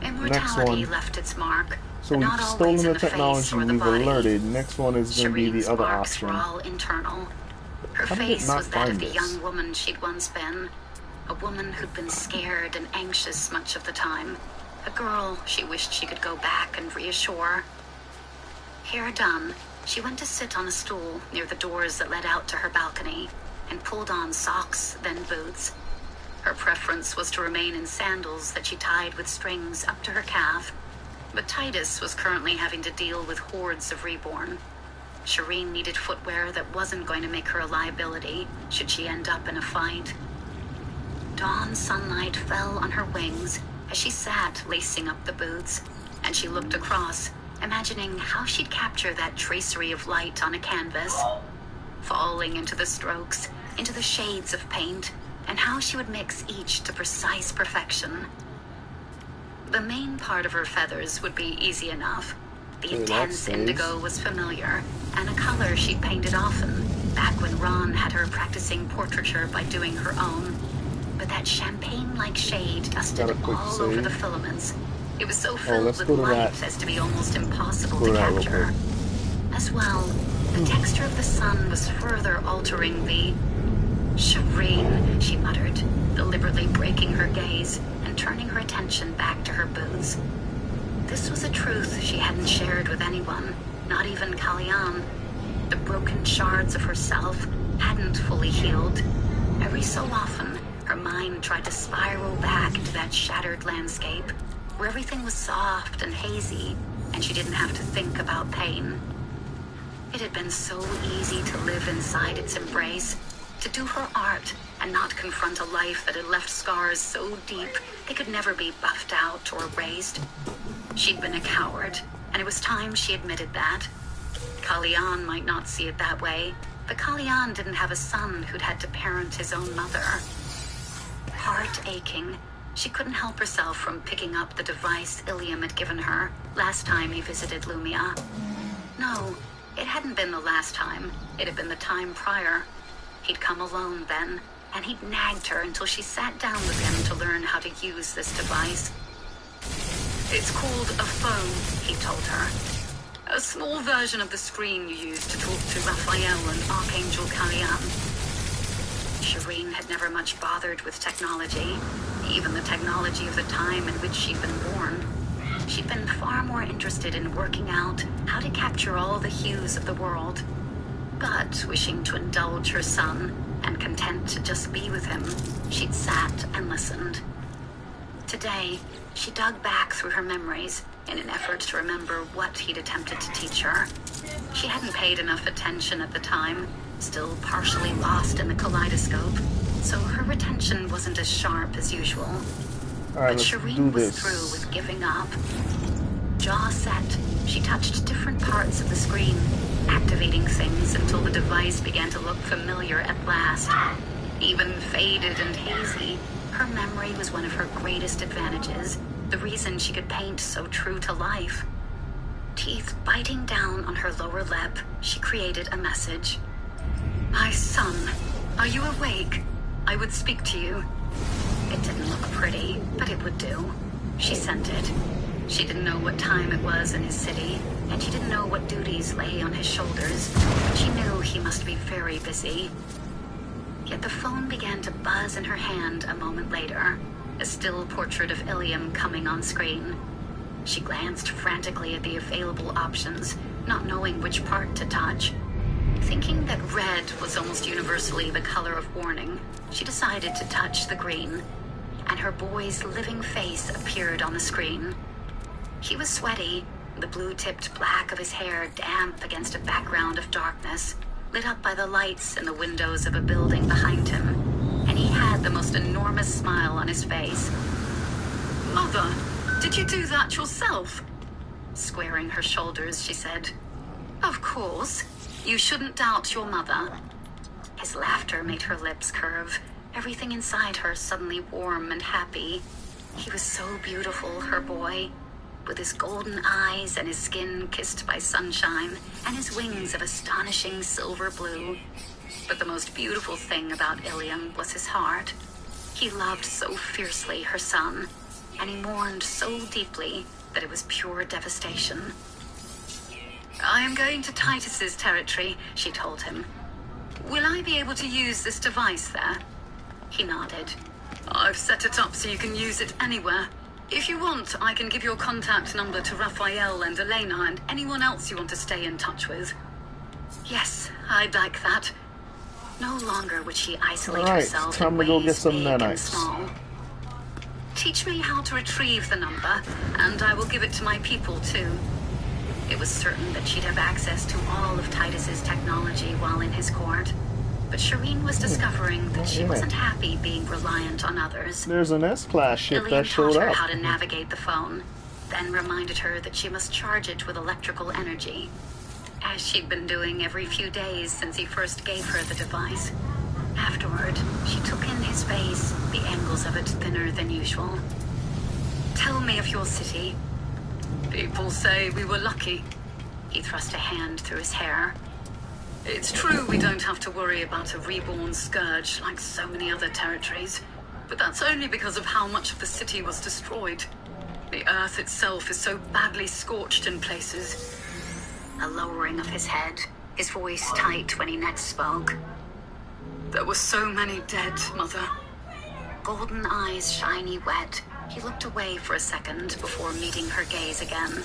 Immortality one. left its mark, So but we've not stolen always in the the face technology, or the we've body. alerted. Next one is going to be Shireen's the other marks option. were all internal. Her How did it face not was that of find the this? young woman she'd once been. A woman who'd been scared and anxious much of the time. A girl she wished she could go back and reassure. Hair done, she went to sit on a stool near the doors that led out to her balcony and pulled on socks, then boots. Her preference was to remain in sandals that she tied with strings up to her calf, but Titus was currently having to deal with hordes of reborn. Shireen needed footwear that wasn't going to make her a liability should she end up in a fight. Dawn sunlight fell on her wings as she sat lacing up the boots, and she looked across, imagining how she'd capture that tracery of light on a canvas, falling into the strokes, into the shades of paint, and how she would mix each to precise perfection. The main part of her feathers would be easy enough. The Okay, intense that's indigo was familiar, and a color she'd painted often, back when Ron had her practicing portraiture by doing her own. But that champagne-like shade dusted Got a quick all over save. the filaments. It was so filled let's with go to light that. as to be almost impossible Go to to that real capture. quick. As well, the texture of the sun was further altering the... Shireen, she muttered, deliberately breaking her gaze and turning her attention back to her boots. This was a truth she hadn't shared with anyone, not even Kalyan. The broken shards of herself hadn't fully healed. Every so often, her mind tried to spiral back into that shattered landscape, where everything was soft and hazy, and she didn't have to think about pain. It had been so easy to live inside its embrace, to do her art and not confront a life that had left scars so deep they could never be buffed out or erased. She'd been a coward, and it was time she admitted that. Kalyan might not see it that way, but Kalyan didn't have a son who'd had to parent his own mother. Heart aching, she couldn't help herself from picking up the device Ilium had given her last time he visited Lumia. No, it hadn't been the last time. It had been the time prior. He'd come alone then, and he'd nagged her until she sat down with him to learn how to use this device. It's called a phone, he told her. A small version of the screen you use to talk to Raphael and Archangel Kalyan. Shireen had never much bothered with technology, even the technology of the time in which she'd been born. She'd been far more interested in working out how to capture all the hues of the world. But, wishing to indulge her son, and content to just be with him, she'd sat and listened. Today, she dug back through her memories, in an effort to remember what he'd attempted to teach her. She hadn't paid enough attention at the time, still partially lost in the kaleidoscope, so her retention wasn't as sharp as usual. Alright, But let's do Shireen was this. through with giving up. Jaw set, she touched different parts of the screen, activating things until the device began to look familiar at last. Even faded and hazy, her memory was one of her greatest advantages, the reason she could paint so true to life. Teeth biting down on her lower lip, she created a message. "My son, are you awake? I would speak to you." It didn't look pretty, but it would do. She sent it. She didn't know what time it was in his city, and she didn't know what duties lay on his shoulders, but she knew he must be very busy. Yet the phone began to buzz in her hand a moment later, a still portrait of Ilium coming on screen. She glanced frantically at the available options, not knowing which part to touch. Thinking that red was almost universally the color of warning, she decided to touch the green, and her boy's living face appeared on the screen. He was sweaty, the blue-tipped black of his hair damp against a background of darkness, lit up by the lights in the windows of a building behind him, and he had the most enormous smile on his face. "Mother, did you do that yourself?" Squaring her shoulders, she said. "Of course. You shouldn't doubt your mother." His laughter made her lips curve, everything inside her suddenly warm and happy. He was so beautiful, her boy, with his golden eyes and his skin kissed by sunshine and his wings of astonishing silver blue. But the most beautiful thing about Ilium was his heart. He loved so fiercely her son, and he mourned so deeply that it was pure devastation. "I am going to Titus's territory," she told him. "Will I be able to use this device there?" He nodded. "I've set it up so you can use it anywhere. If you want, I can give your contact number to Raphael and Elena and anyone else you want to stay in touch with." "Yes, I'd like that." No longer would she isolate herself time in to go ways get some big and nanites. small. "Teach me how to retrieve the number, and I will give it to my people too." It was certain that she'd have access to all of Titus's technology while in his court, but Shireen was discovering that she wasn't happy being reliant on others. There's an S-Class ship that Ilium showed taught her up. how to navigate the phone, then reminded her that she must charge it with electrical energy, as she'd been doing every few days since he first gave her the device. Afterward, she took in his face, the angles of it thinner than usual. "Tell me of your city." "People say we were lucky." He thrust a hand through his hair. "It's true we don't have to worry about a reborn scourge like so many other territories, but that's only because of how much of the city was destroyed. The earth itself is so badly scorched in places." A lowering of his head, his voice tight when he next spoke. "There were so many dead, Mother." Golden eyes shiny wet, he looked away for a second before meeting her gaze again.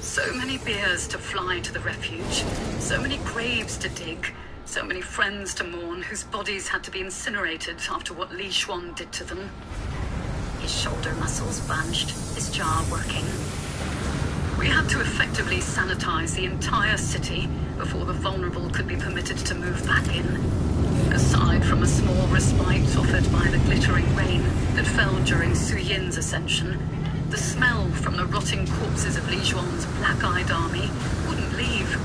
"So many bears to fly to the refuge, so many graves to dig, so many friends to mourn whose bodies had to be incinerated after what Li Xuan did to them." His shoulder muscles bunched, his jaw working. "We had to effectively sanitize the entire city before the vulnerable could be permitted to move back in. Aside from a small respite offered by the glittering rain that fell during Su Yin's ascension, the smell from the rotting corpses of Li Xuan's black-eyed army wouldn't leave.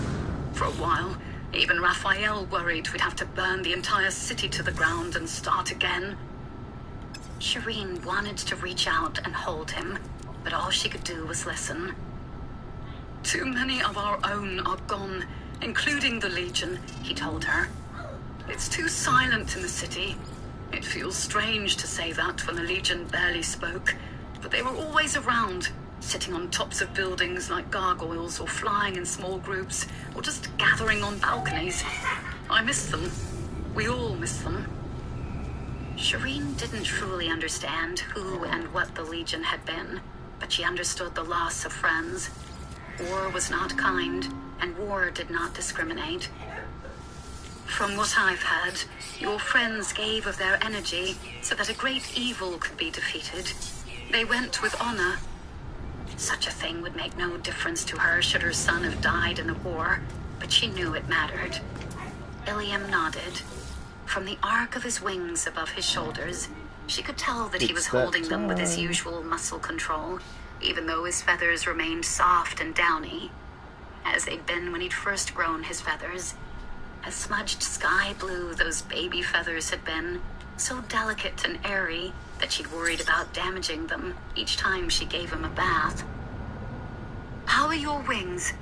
For a while, even Raphael worried we'd have to burn the entire city to the ground and start again." Shireen wanted to reach out and hold him, but all she could do was listen. "Too many of our own are gone, including the Legion," he told her. "It's too silent in the city. It feels strange to say that when the Legion barely spoke, but they were always around, sitting on tops of buildings like gargoyles, or flying in small groups, or just gathering on balconies. I miss them. We all miss them." Shireen didn't truly understand who and what the Legion had been, but she understood the loss of friends. War was not kind, and war did not discriminate. "From what I've heard, your friends gave of their energy so that a great evil could be defeated. They went with honor." Such a thing would make no difference to her should her son have died in the war, but she knew it mattered. Ilium nodded. From the arc of his wings above his shoulders, she could tell that he was holding them with his usual muscle control, even though his feathers remained soft and downy, as they'd been when he'd first grown his feathers. As smudged sky blue those baby feathers had been, so delicate and airy that she'd worried about damaging them each time she gave him a bath. "How are your wings?"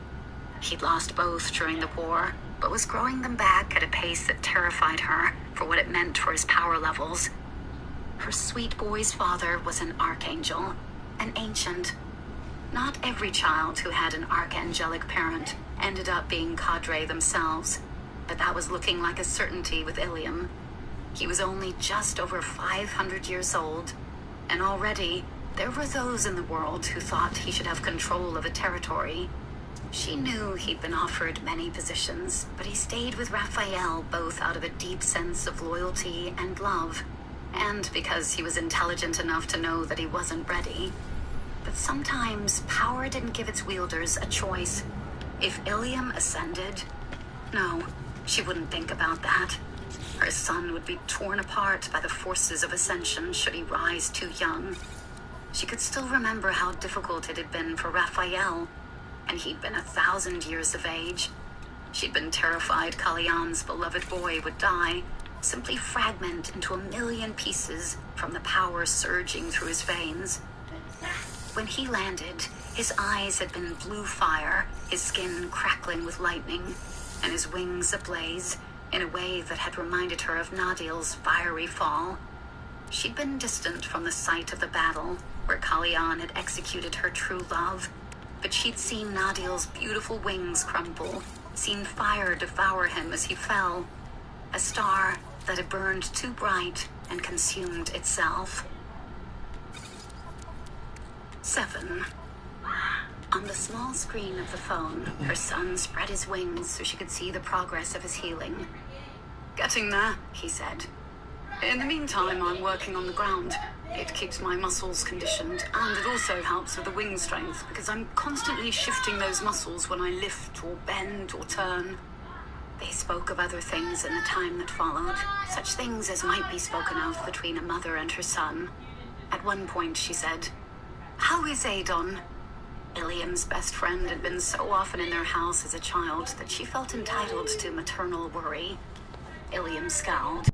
He'd lost both during the war, but was growing them back at a pace that terrified her for what it meant for his power levels. Her sweet boy's father was an archangel, an ancient. Not every child who had an archangelic parent ended up being cadre themselves, but that was looking like a certainty with Ilium. He was only just over 500 years old, and already there were those in the world who thought he should have control of a territory. She knew he'd been offered many positions, but he stayed with Raphael both out of a deep sense of loyalty and love, and because he was intelligent enough to know that he wasn't ready. But sometimes power didn't give its wielders a choice. If Ilium ascended, no, she wouldn't think about that. Her son would be torn apart by the forces of ascension should he rise too young. She could still remember how difficult it had been for Raphael, and he'd been 1,000 years of age. She'd been terrified Kalyan's beloved boy would die, simply fragment into 1,000,000 pieces from the power surging through his veins. When he landed, his eyes had been blue fire, his skin crackling with lightning, and his wings ablaze in a way that had reminded her of Nadil's fiery fall. She'd been distant from the site of the battle, where Kalyan had executed her true love, but she'd seen Nadil's beautiful wings crumble, seen fire devour him as he fell, a star that had burned too bright and consumed itself. 7. On the small screen of the phone, her son spread his wings so she could see the progress of his healing. "Getting there," he said. "In the meantime, I'm working on the ground. It keeps my muscles conditioned, and it also helps with the wing strength, because I'm constantly shifting those muscles when I lift or bend or turn." They spoke of other things in the time that followed, such things as might be spoken of between a mother and her son. At one point, she said, "How is Adon?" Ilium's best friend had been so often in their house as a child that she felt entitled to maternal worry. Ilium scowled.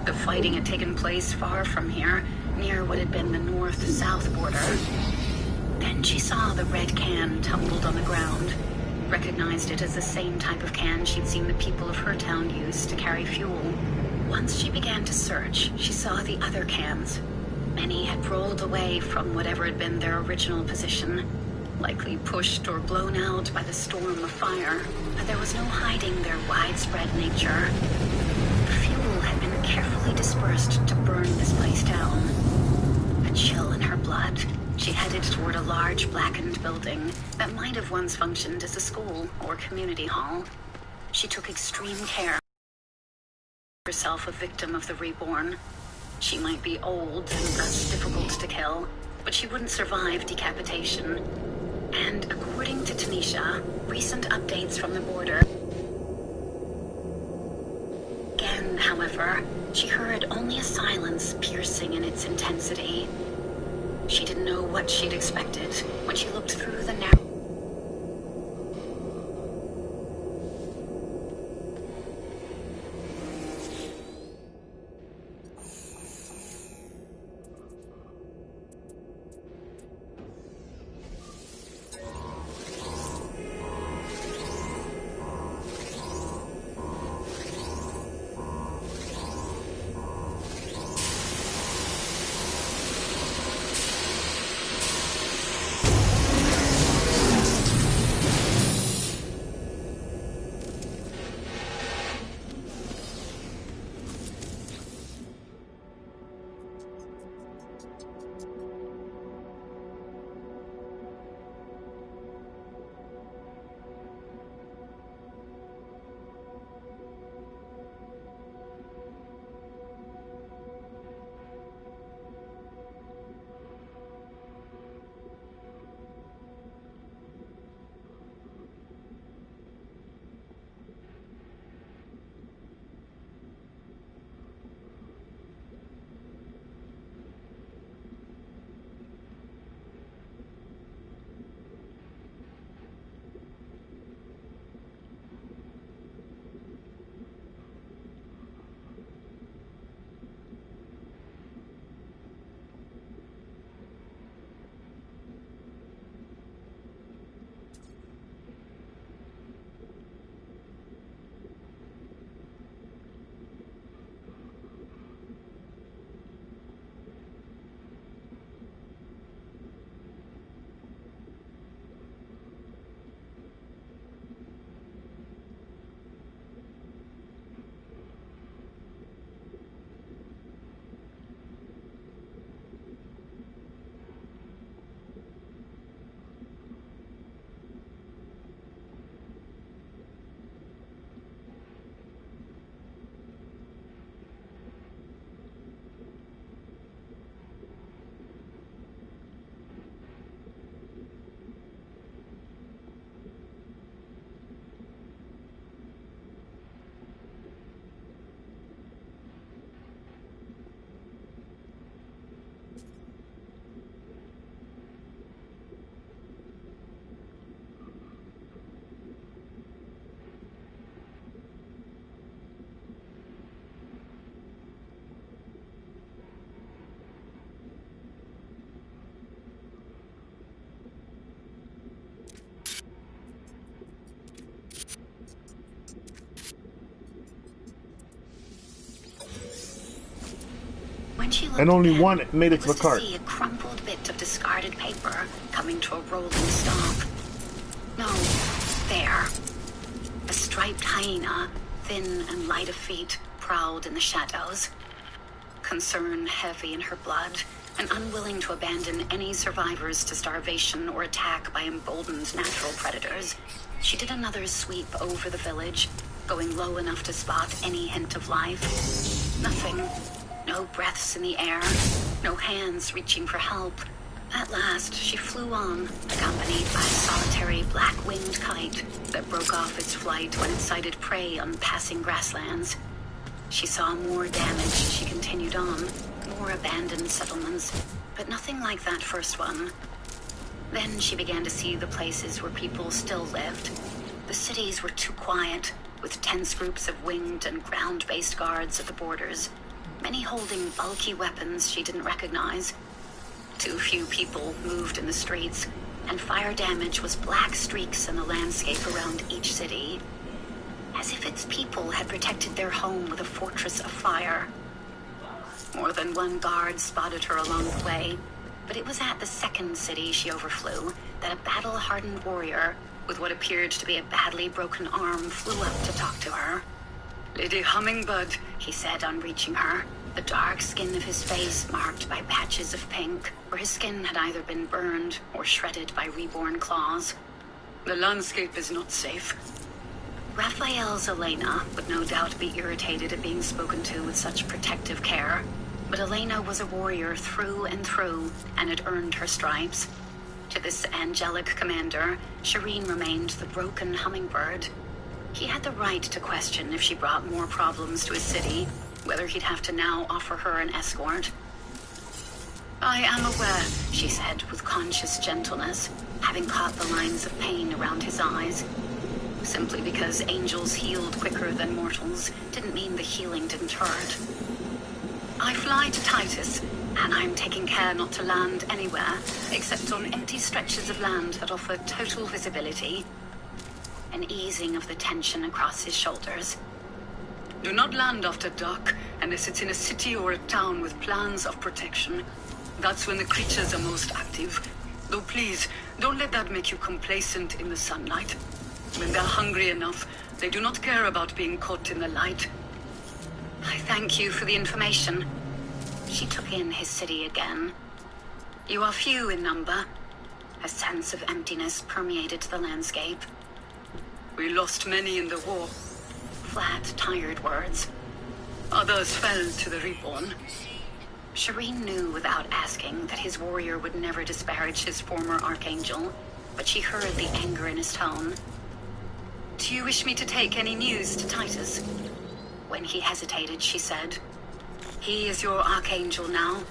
The fighting had taken place far from here, near what had been the north-south border. Then she saw the red can tumbled on the ground, recognized it as the same type of can she'd seen the people of her town use to carry fuel. Once she began to search, she saw the other cans. Many had rolled away from whatever had been their original position, likely pushed or blown out by the storm of fire, but there was no hiding their widespread nature. The fuel had been carefully dispersed to burn this place down. A chill in her blood, she headed toward a large blackened building that might have once functioned as a school or community hall. She took extreme care of herself, a victim of the reborn. She might be old and thus difficult to kill, but she wouldn't survive decapitation. And according to Tanisha, recent updates from the border. Again, however, she heard only a silence piercing in its intensity. She didn't know what she'd expected when she looked through the narrow. When she looked And only again, one made it to the was cart. to see a crumpled bit of discarded paper coming to a rolling stop. No, there. A striped hyena, thin and light of feet, prowled in the shadows. Concern heavy in her blood, and unwilling to abandon any survivors to starvation or attack by emboldened natural predators, she did another sweep over the village, going low enough to spot any hint of life. Nothing. No breaths in the air, no hands reaching for help. At last, she flew on, accompanied by a solitary black-winged kite that broke off its flight when it sighted prey on passing grasslands. She saw more damage as she continued on, more abandoned settlements, but nothing like that first one. Then she began to see the places where people still lived. The cities were too quiet, with tense groups of winged and ground-based guards at the borders, many holding bulky weapons she didn't recognize. Too few people moved in the streets, and fire damage was black streaks in the landscape around each city, as if its people had protected their home with a fortress of fire. More than one guard spotted her along the way, but it was at the second city she overflew that a battle-hardened warrior with what appeared to be a badly broken arm flew up to talk to her. "Lady Hummingbird," he said on reaching her, the dark skin of his face marked by patches of pink, where his skin had either been burned or shredded by reborn claws. "The landscape is not safe." Raphael's Elena would no doubt be irritated at being spoken to with such protective care, but Elena was a warrior through and through and had earned her stripes. To this angelic commander, Shireen remained the broken hummingbird. He had the right to question if she brought more problems to his city, whether he'd have to now offer her an escort. "I am aware," she said with conscious gentleness, having caught the lines of pain around his eyes. Simply because angels healed quicker than mortals didn't mean the healing didn't hurt. "I fly to Titus, and I'm taking care not to land anywhere except on empty stretches of land that offer total visibility." An easing of the tension across his shoulders. "Do not land after dark unless it's in a city or a town with plans of protection. That's when the creatures are most active. Though please, don't let that make you complacent in the sunlight. When they're hungry enough, they do not care about being caught in the light." "I thank you for the information." She took in his city again. "You are few in number." A sense of emptiness permeated the landscape. "We lost many in the war." Flat, tired words. "Others fell to the reborn." Shireen knew without asking that his warrior would never disparage his former archangel, but she heard the anger in his tone. "Do you wish me to take any news to Titus?" When he hesitated, she said, "He is your archangel now.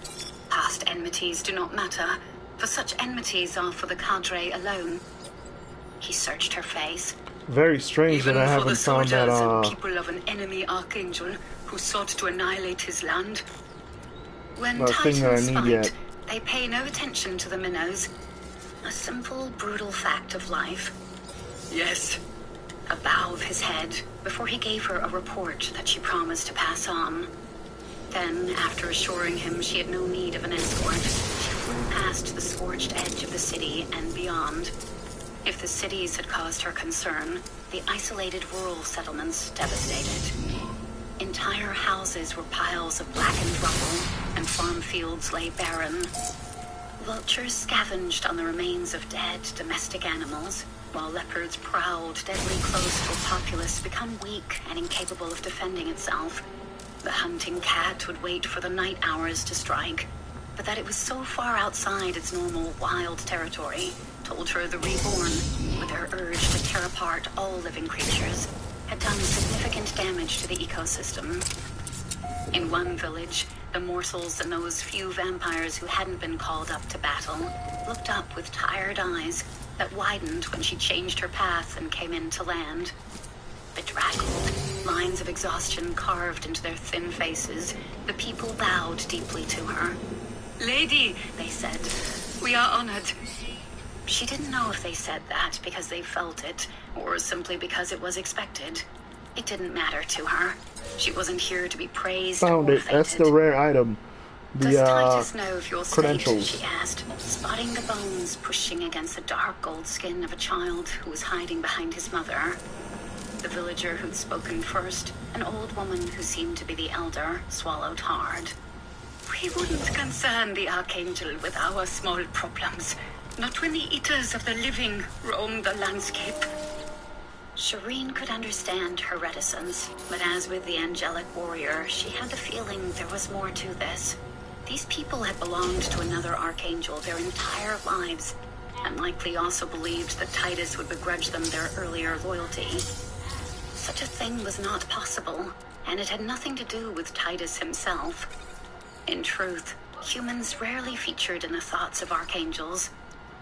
Past enmities do not matter, for such enmities are for the cadre alone." He searched her face. Very strange that I haven't found that, Even for the soldiers and people of an enemy archangel who sought to annihilate his land. When thing that I Titans need fight, yet. they pay no attention to the minnows. A simple, brutal fact of life. "Yes." A bow of his head before he gave her a report that she promised to pass on. Then, after assuring him she had no need of an escort, she flew past the scorched edge of the city and beyond. If the cities had caused her concern, the isolated rural settlements devastated. Entire houses were piles of blackened rubble, and farm fields lay barren. Vultures scavenged on the remains of dead domestic animals, while leopards prowled deadly close to a populace become weak and incapable of defending itself. The hunting cat would wait for the night hours to strike, but that it was so far outside its normal wild territory told her the reborn, with their urge to tear apart all living creatures, had done significant damage to the ecosystem. In one village, the mortals and those few vampires who hadn't been called up to battle looked up with tired eyes that widened when she changed her path and came into land. Bedraggled, lines of exhaustion carved into their thin faces, the people bowed deeply to her. "Lady," they said, "we are honored." She didn't know if they said that because they felt it, or simply because it was expected. It didn't matter to her. She wasn't here to be praised Found or it. That's the feted. rare item. Does Titus know of your state? credentials. She asked, spotting the bones pushing against the dark gold skin of a child who was hiding behind his mother. The villager who'd spoken first, an old woman who seemed to be the elder, swallowed hard. We wouldn't concern the Archangel with our small problems, not when the eaters of the living roam the landscape. Shireen could understand her reticence, but as with the angelic warrior, she had the feeling there was more to this. These people had belonged to another Archangel their entire lives, and likely also believed that Titus would begrudge them their earlier loyalty. Such a thing was not possible, and it had nothing to do with Titus himself. In truth, humans rarely featured in the thoughts of Archangels.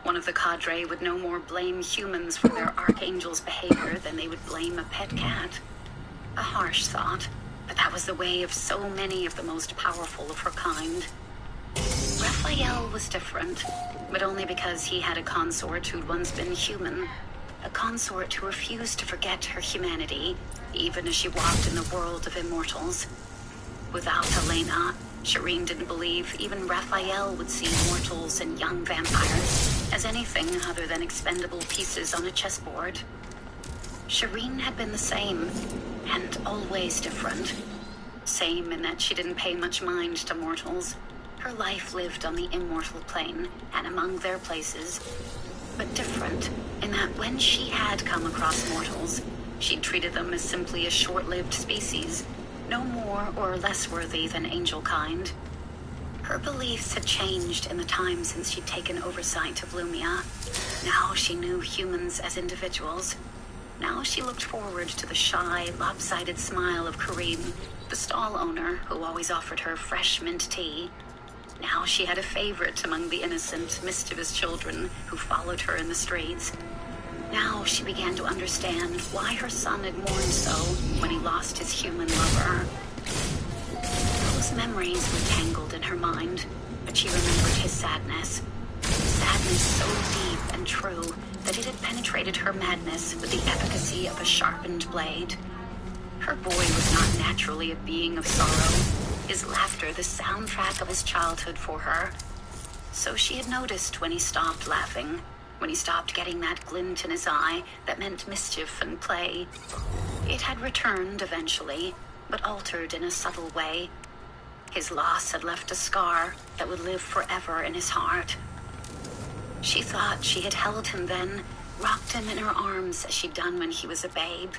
One of the cadre would no more blame humans for their Archangel's behavior than they would blame a pet cat. A harsh thought, but that was the way of so many of the most powerful of her kind. Raphael was different, but only because he had a consort who'd once been human. A consort who refused to forget her humanity, even as she walked in the world of immortals. Without Helena, Shireen didn't believe even Raphael would see mortals and young vampires as anything other than expendable pieces on a chessboard. Shireen had been the same, and always different. Same in that she didn't pay much mind to mortals. Her life lived on the immortal plane and among their places. But different in that when she had come across mortals, she treated them as simply a short-lived species, no more or less worthy than angel kind. Her beliefs had changed in the time since she'd taken oversight of Lumia. Now she knew humans as individuals. Now she looked forward to the shy, lopsided smile of Kareem, the stall owner who always offered her fresh mint tea. Now she had a favorite among the innocent, mischievous children who followed her in the streets. Now she began to understand why her son had mourned so when he lost his human lover. Those memories were tangled in her mind, but she remembered his sadness. Sadness so deep and true that it had penetrated her madness with the efficacy of a sharpened blade. Her boy was not naturally a being of sorrow, his laughter the soundtrack of his childhood for her. So she had noticed when he stopped laughing, when he stopped getting that glint in his eye that meant mischief and play. It had returned eventually, but altered in a subtle way. His loss had left a scar that would live forever in his heart. She thought she had held him then, rocked him in her arms as she'd done when he was a babe.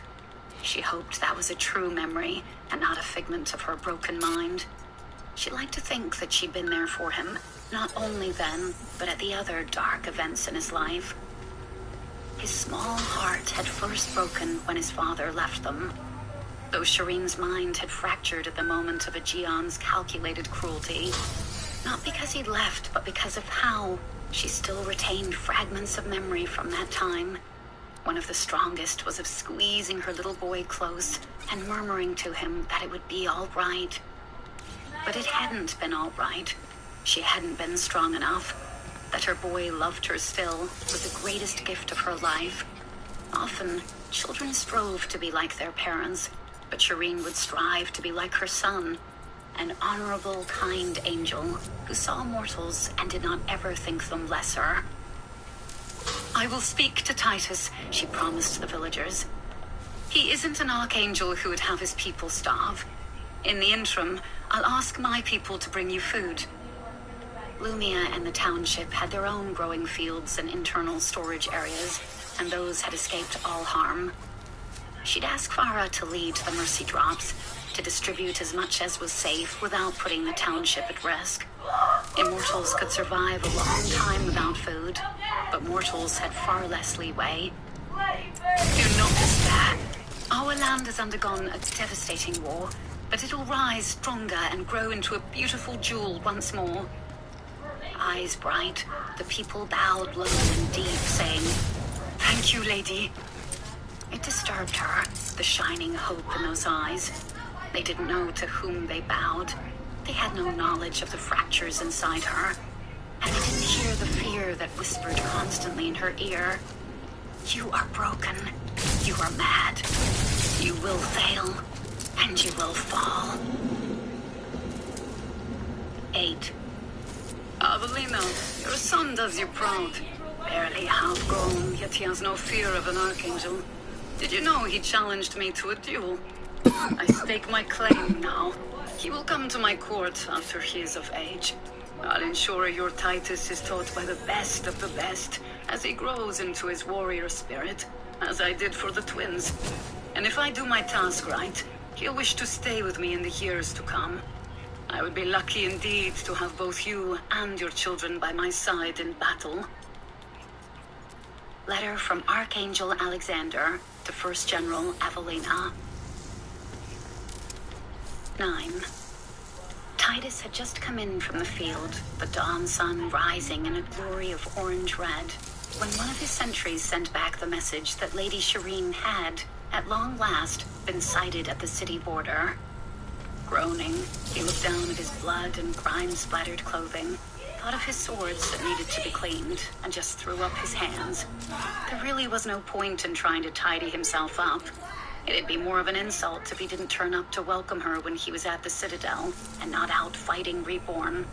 She hoped that was a true memory and not a figment of her broken mind. She liked to think that she'd been there for him, not only then, but at the other dark events in his life. His small heart had first broken when his father left them. Though Shireen's mind had fractured at the moment of Aegeon's calculated cruelty, not because he'd left, but because of how she still retained fragments of memory from that time. One of the strongest was of squeezing her little boy close and murmuring to him that it would be all right. But it hadn't been all right. She hadn't been strong enough. That her boy loved her still was the greatest gift of her life. Often, children strove to be like their parents, but Shireen would strive to be like her son, an honorable, kind angel who saw mortals and did not ever think them lesser. I will speak to Titus, she promised the villagers. He isn't an archangel who would have his people starve. In the interim, I'll ask my people to bring you food. Lumia and the township had their own growing fields and internal storage areas, and those had escaped all harm. She'd ask Farah to lead the mercy drops, to distribute as much as was safe without putting the township at risk. Immortals could survive a long time without food, but mortals had far less leeway. Do not despair. Our land has undergone a devastating war, but it'll rise stronger and grow into a beautiful jewel once more. Eyes bright, the people bowed low and deep, saying, "Thank you, lady." It disturbed her, the shining hope in those eyes. They didn't know to whom they bowed. They had no knowledge of the fractures inside her, and they didn't hear the fear that whispered constantly in her ear. You are broken. You are mad. You will fail, and you will fall. 8. Avelina, your son does you proud. Barely half-grown, yet he has no fear of an archangel. Did you know he challenged me to a duel? I stake my claim now. He will come to my court after he is of age. I'll ensure your Titus is taught by the best of the best as he grows into his warrior spirit, as I did for the twins. And if I do my task right, he'll wish to stay with me in the years to come. I would be lucky indeed to have both you and your children by my side in battle. Letter from Archangel Alexander to First General Avelina. 9. Titus had just come in from the field, the dawn sun rising in a glory of orange-red, when one of his sentries sent back the message that Lady Shireen had, at long last, been sighted at the city border. Groaning, he looked down at his blood and grime-splattered clothing, thought of his swords that needed to be cleaned, and just threw up his hands. There really was no point in trying to tidy himself up. It'd be more of an insult if he didn't turn up to welcome her when he was at the Citadel, and not out fighting Reborn.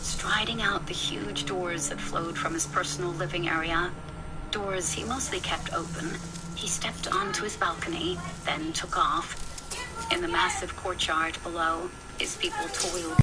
Striding out the huge doors that flowed from his personal living area, doors he mostly kept open, he stepped onto his balcony, then took off. In the massive courtyard below, his people toiled.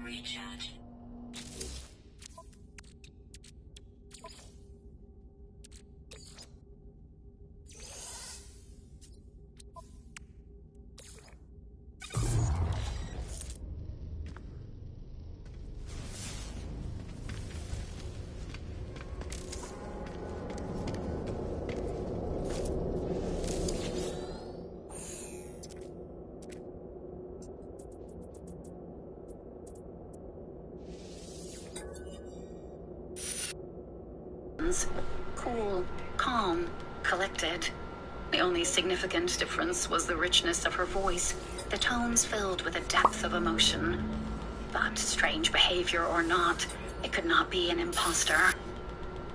recharge. Cool, calm, collected. The only significant difference was the richness of her voice, the tones filled with a depth of emotion. But strange behavior or not, it could not be an imposter.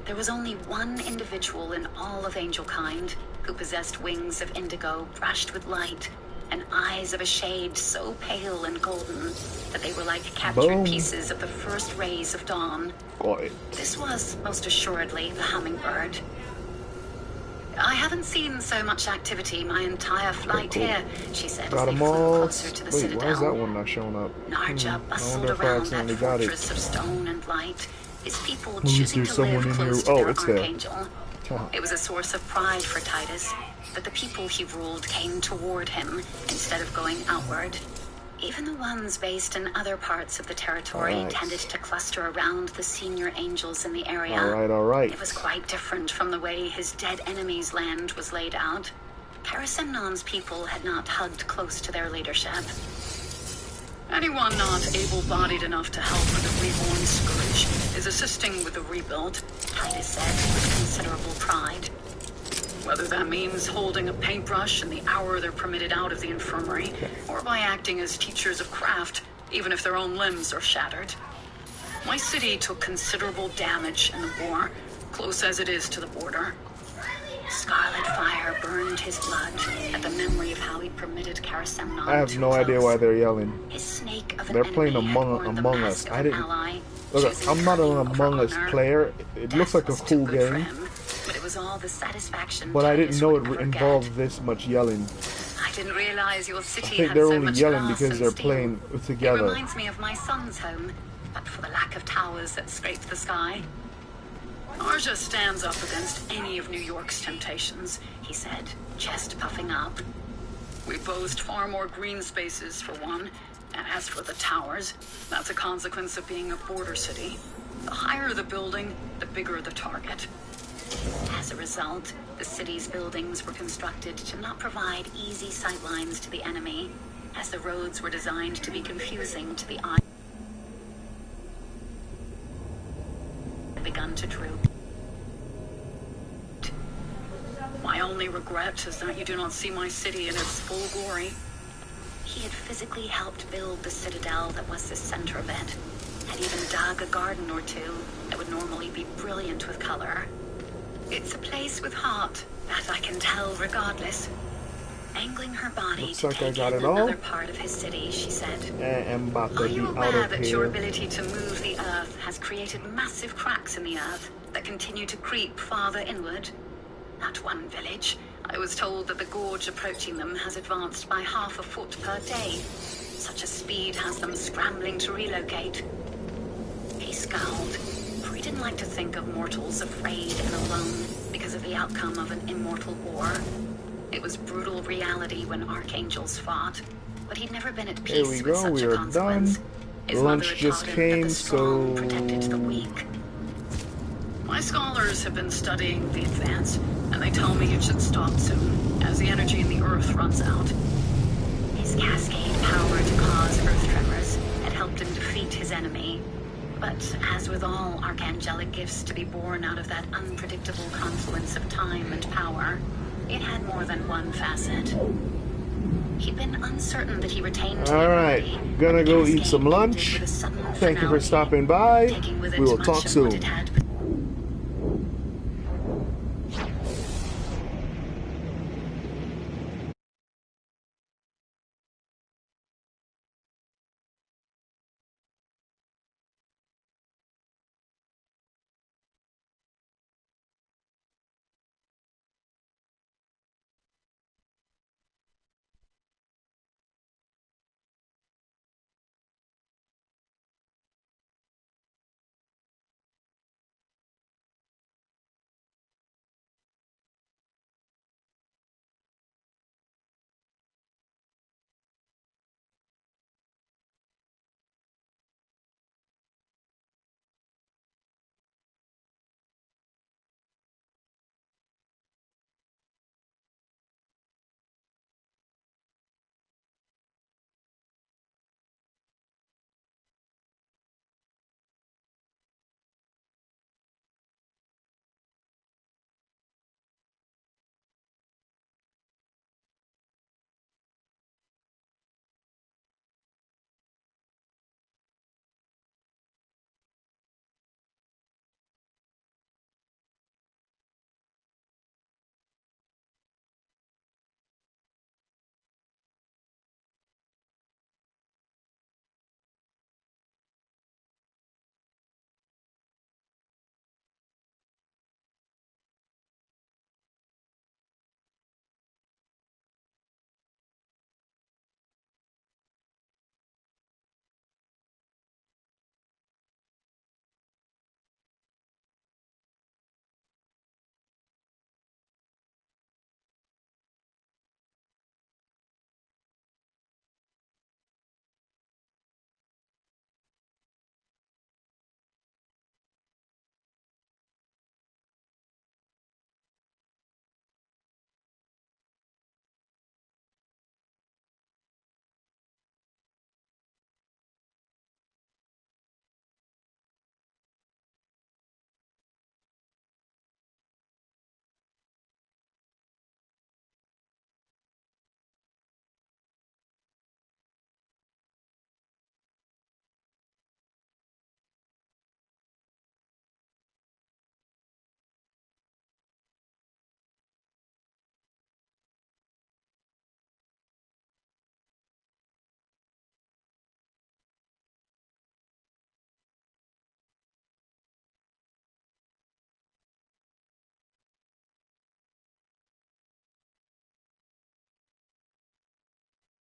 There was only one individual in all of Angelkind who possessed wings of indigo brushed with light and eyes of a shade so pale and golden that they were like captured pieces of the first rays of dawn. This was, most assuredly, the hummingbird. I haven't seen so much activity my entire flight here, she said as they flew closer to the citadel. Why is that one not showing up? Narja bustled around that fortress of stone and light, his people choosing to live close to their archangel. It was a source of pride for Titus that the people he ruled came toward him instead of going outward. Even the ones based in other parts of the territory tended to cluster around the senior angels in the area. Alright. It was quite different from the way his dead enemy's land was laid out. Karasemnon's people had not hugged close to their leadership. Anyone not able-bodied enough to help with the reborn scourge is assisting with the rebuild, Titus said with considerable pride. Whether that means holding a paintbrush in the hour they're permitted out of the infirmary, or by acting as teachers of craft, even if their own limbs are shattered. My city took considerable damage in the war, close as it is to the border. Scarlet fire burned his blood at the memory of how he permitted Karasemnon. I have no idea why they're yelling. His snake of an They're playing Among Us. I didn't. Look, I'm not an Among Us player. It looks like a cool game. But it was all the satisfaction. But I didn't know it involved this much yelling. I didn't realize your city I think had they're so only much yelling glass because and they're steel. playing It together. reminds me of my son's home, but for the lack of towers that scrape the sky. Arja stands up against any of New York's temptations, he said, chest puffing up. We boast far more green spaces, for one, and as for the towers, that's a consequence of being a border city. The higher the building, the bigger the target. As a result, the city's buildings were constructed to not provide easy sightlines to the enemy, as the roads were designed to be confusing to the eye. Begun to droop. My only regret is that you do not see my city in its full glory. He had physically helped build the citadel that was the center of it, had even dug a garden or two that would normally be brilliant with color. It's a place with heart, that I can tell regardless. Angling her body Looks to like I take got in it all. another part of his city, she said. I'm about to Are be you out aware of that your here. ability to move the earth has created massive cracks in the earth that continue to creep farther inward? At one village, I was told that the gorge approaching them has advanced by half a foot per day. Such a speed has them scrambling to relocate. He scowled, for he didn't like to think of mortals afraid and alone because of the outcome of an immortal war. It was brutal reality when archangels fought, but he'd never been at Here we peace with go, such we a are consequence. done. His Lunch mother had just taught him came, that the strong so- protected the weak. My scholars have been studying the advance, and they tell me it should stop soon, as the energy in the earth runs out. His cascade power to cause earth tremors had helped him defeat his enemy. But as with all archangelic gifts to be born out of that unpredictable confluence of time and power, it had more than one facet. He'd been uncertain that he retained the Alright, ability, gonna but go the eat some cascade lunch. ended with a sudden Thank you for finality, stopping by. taking with it We will much talk of soon. what it had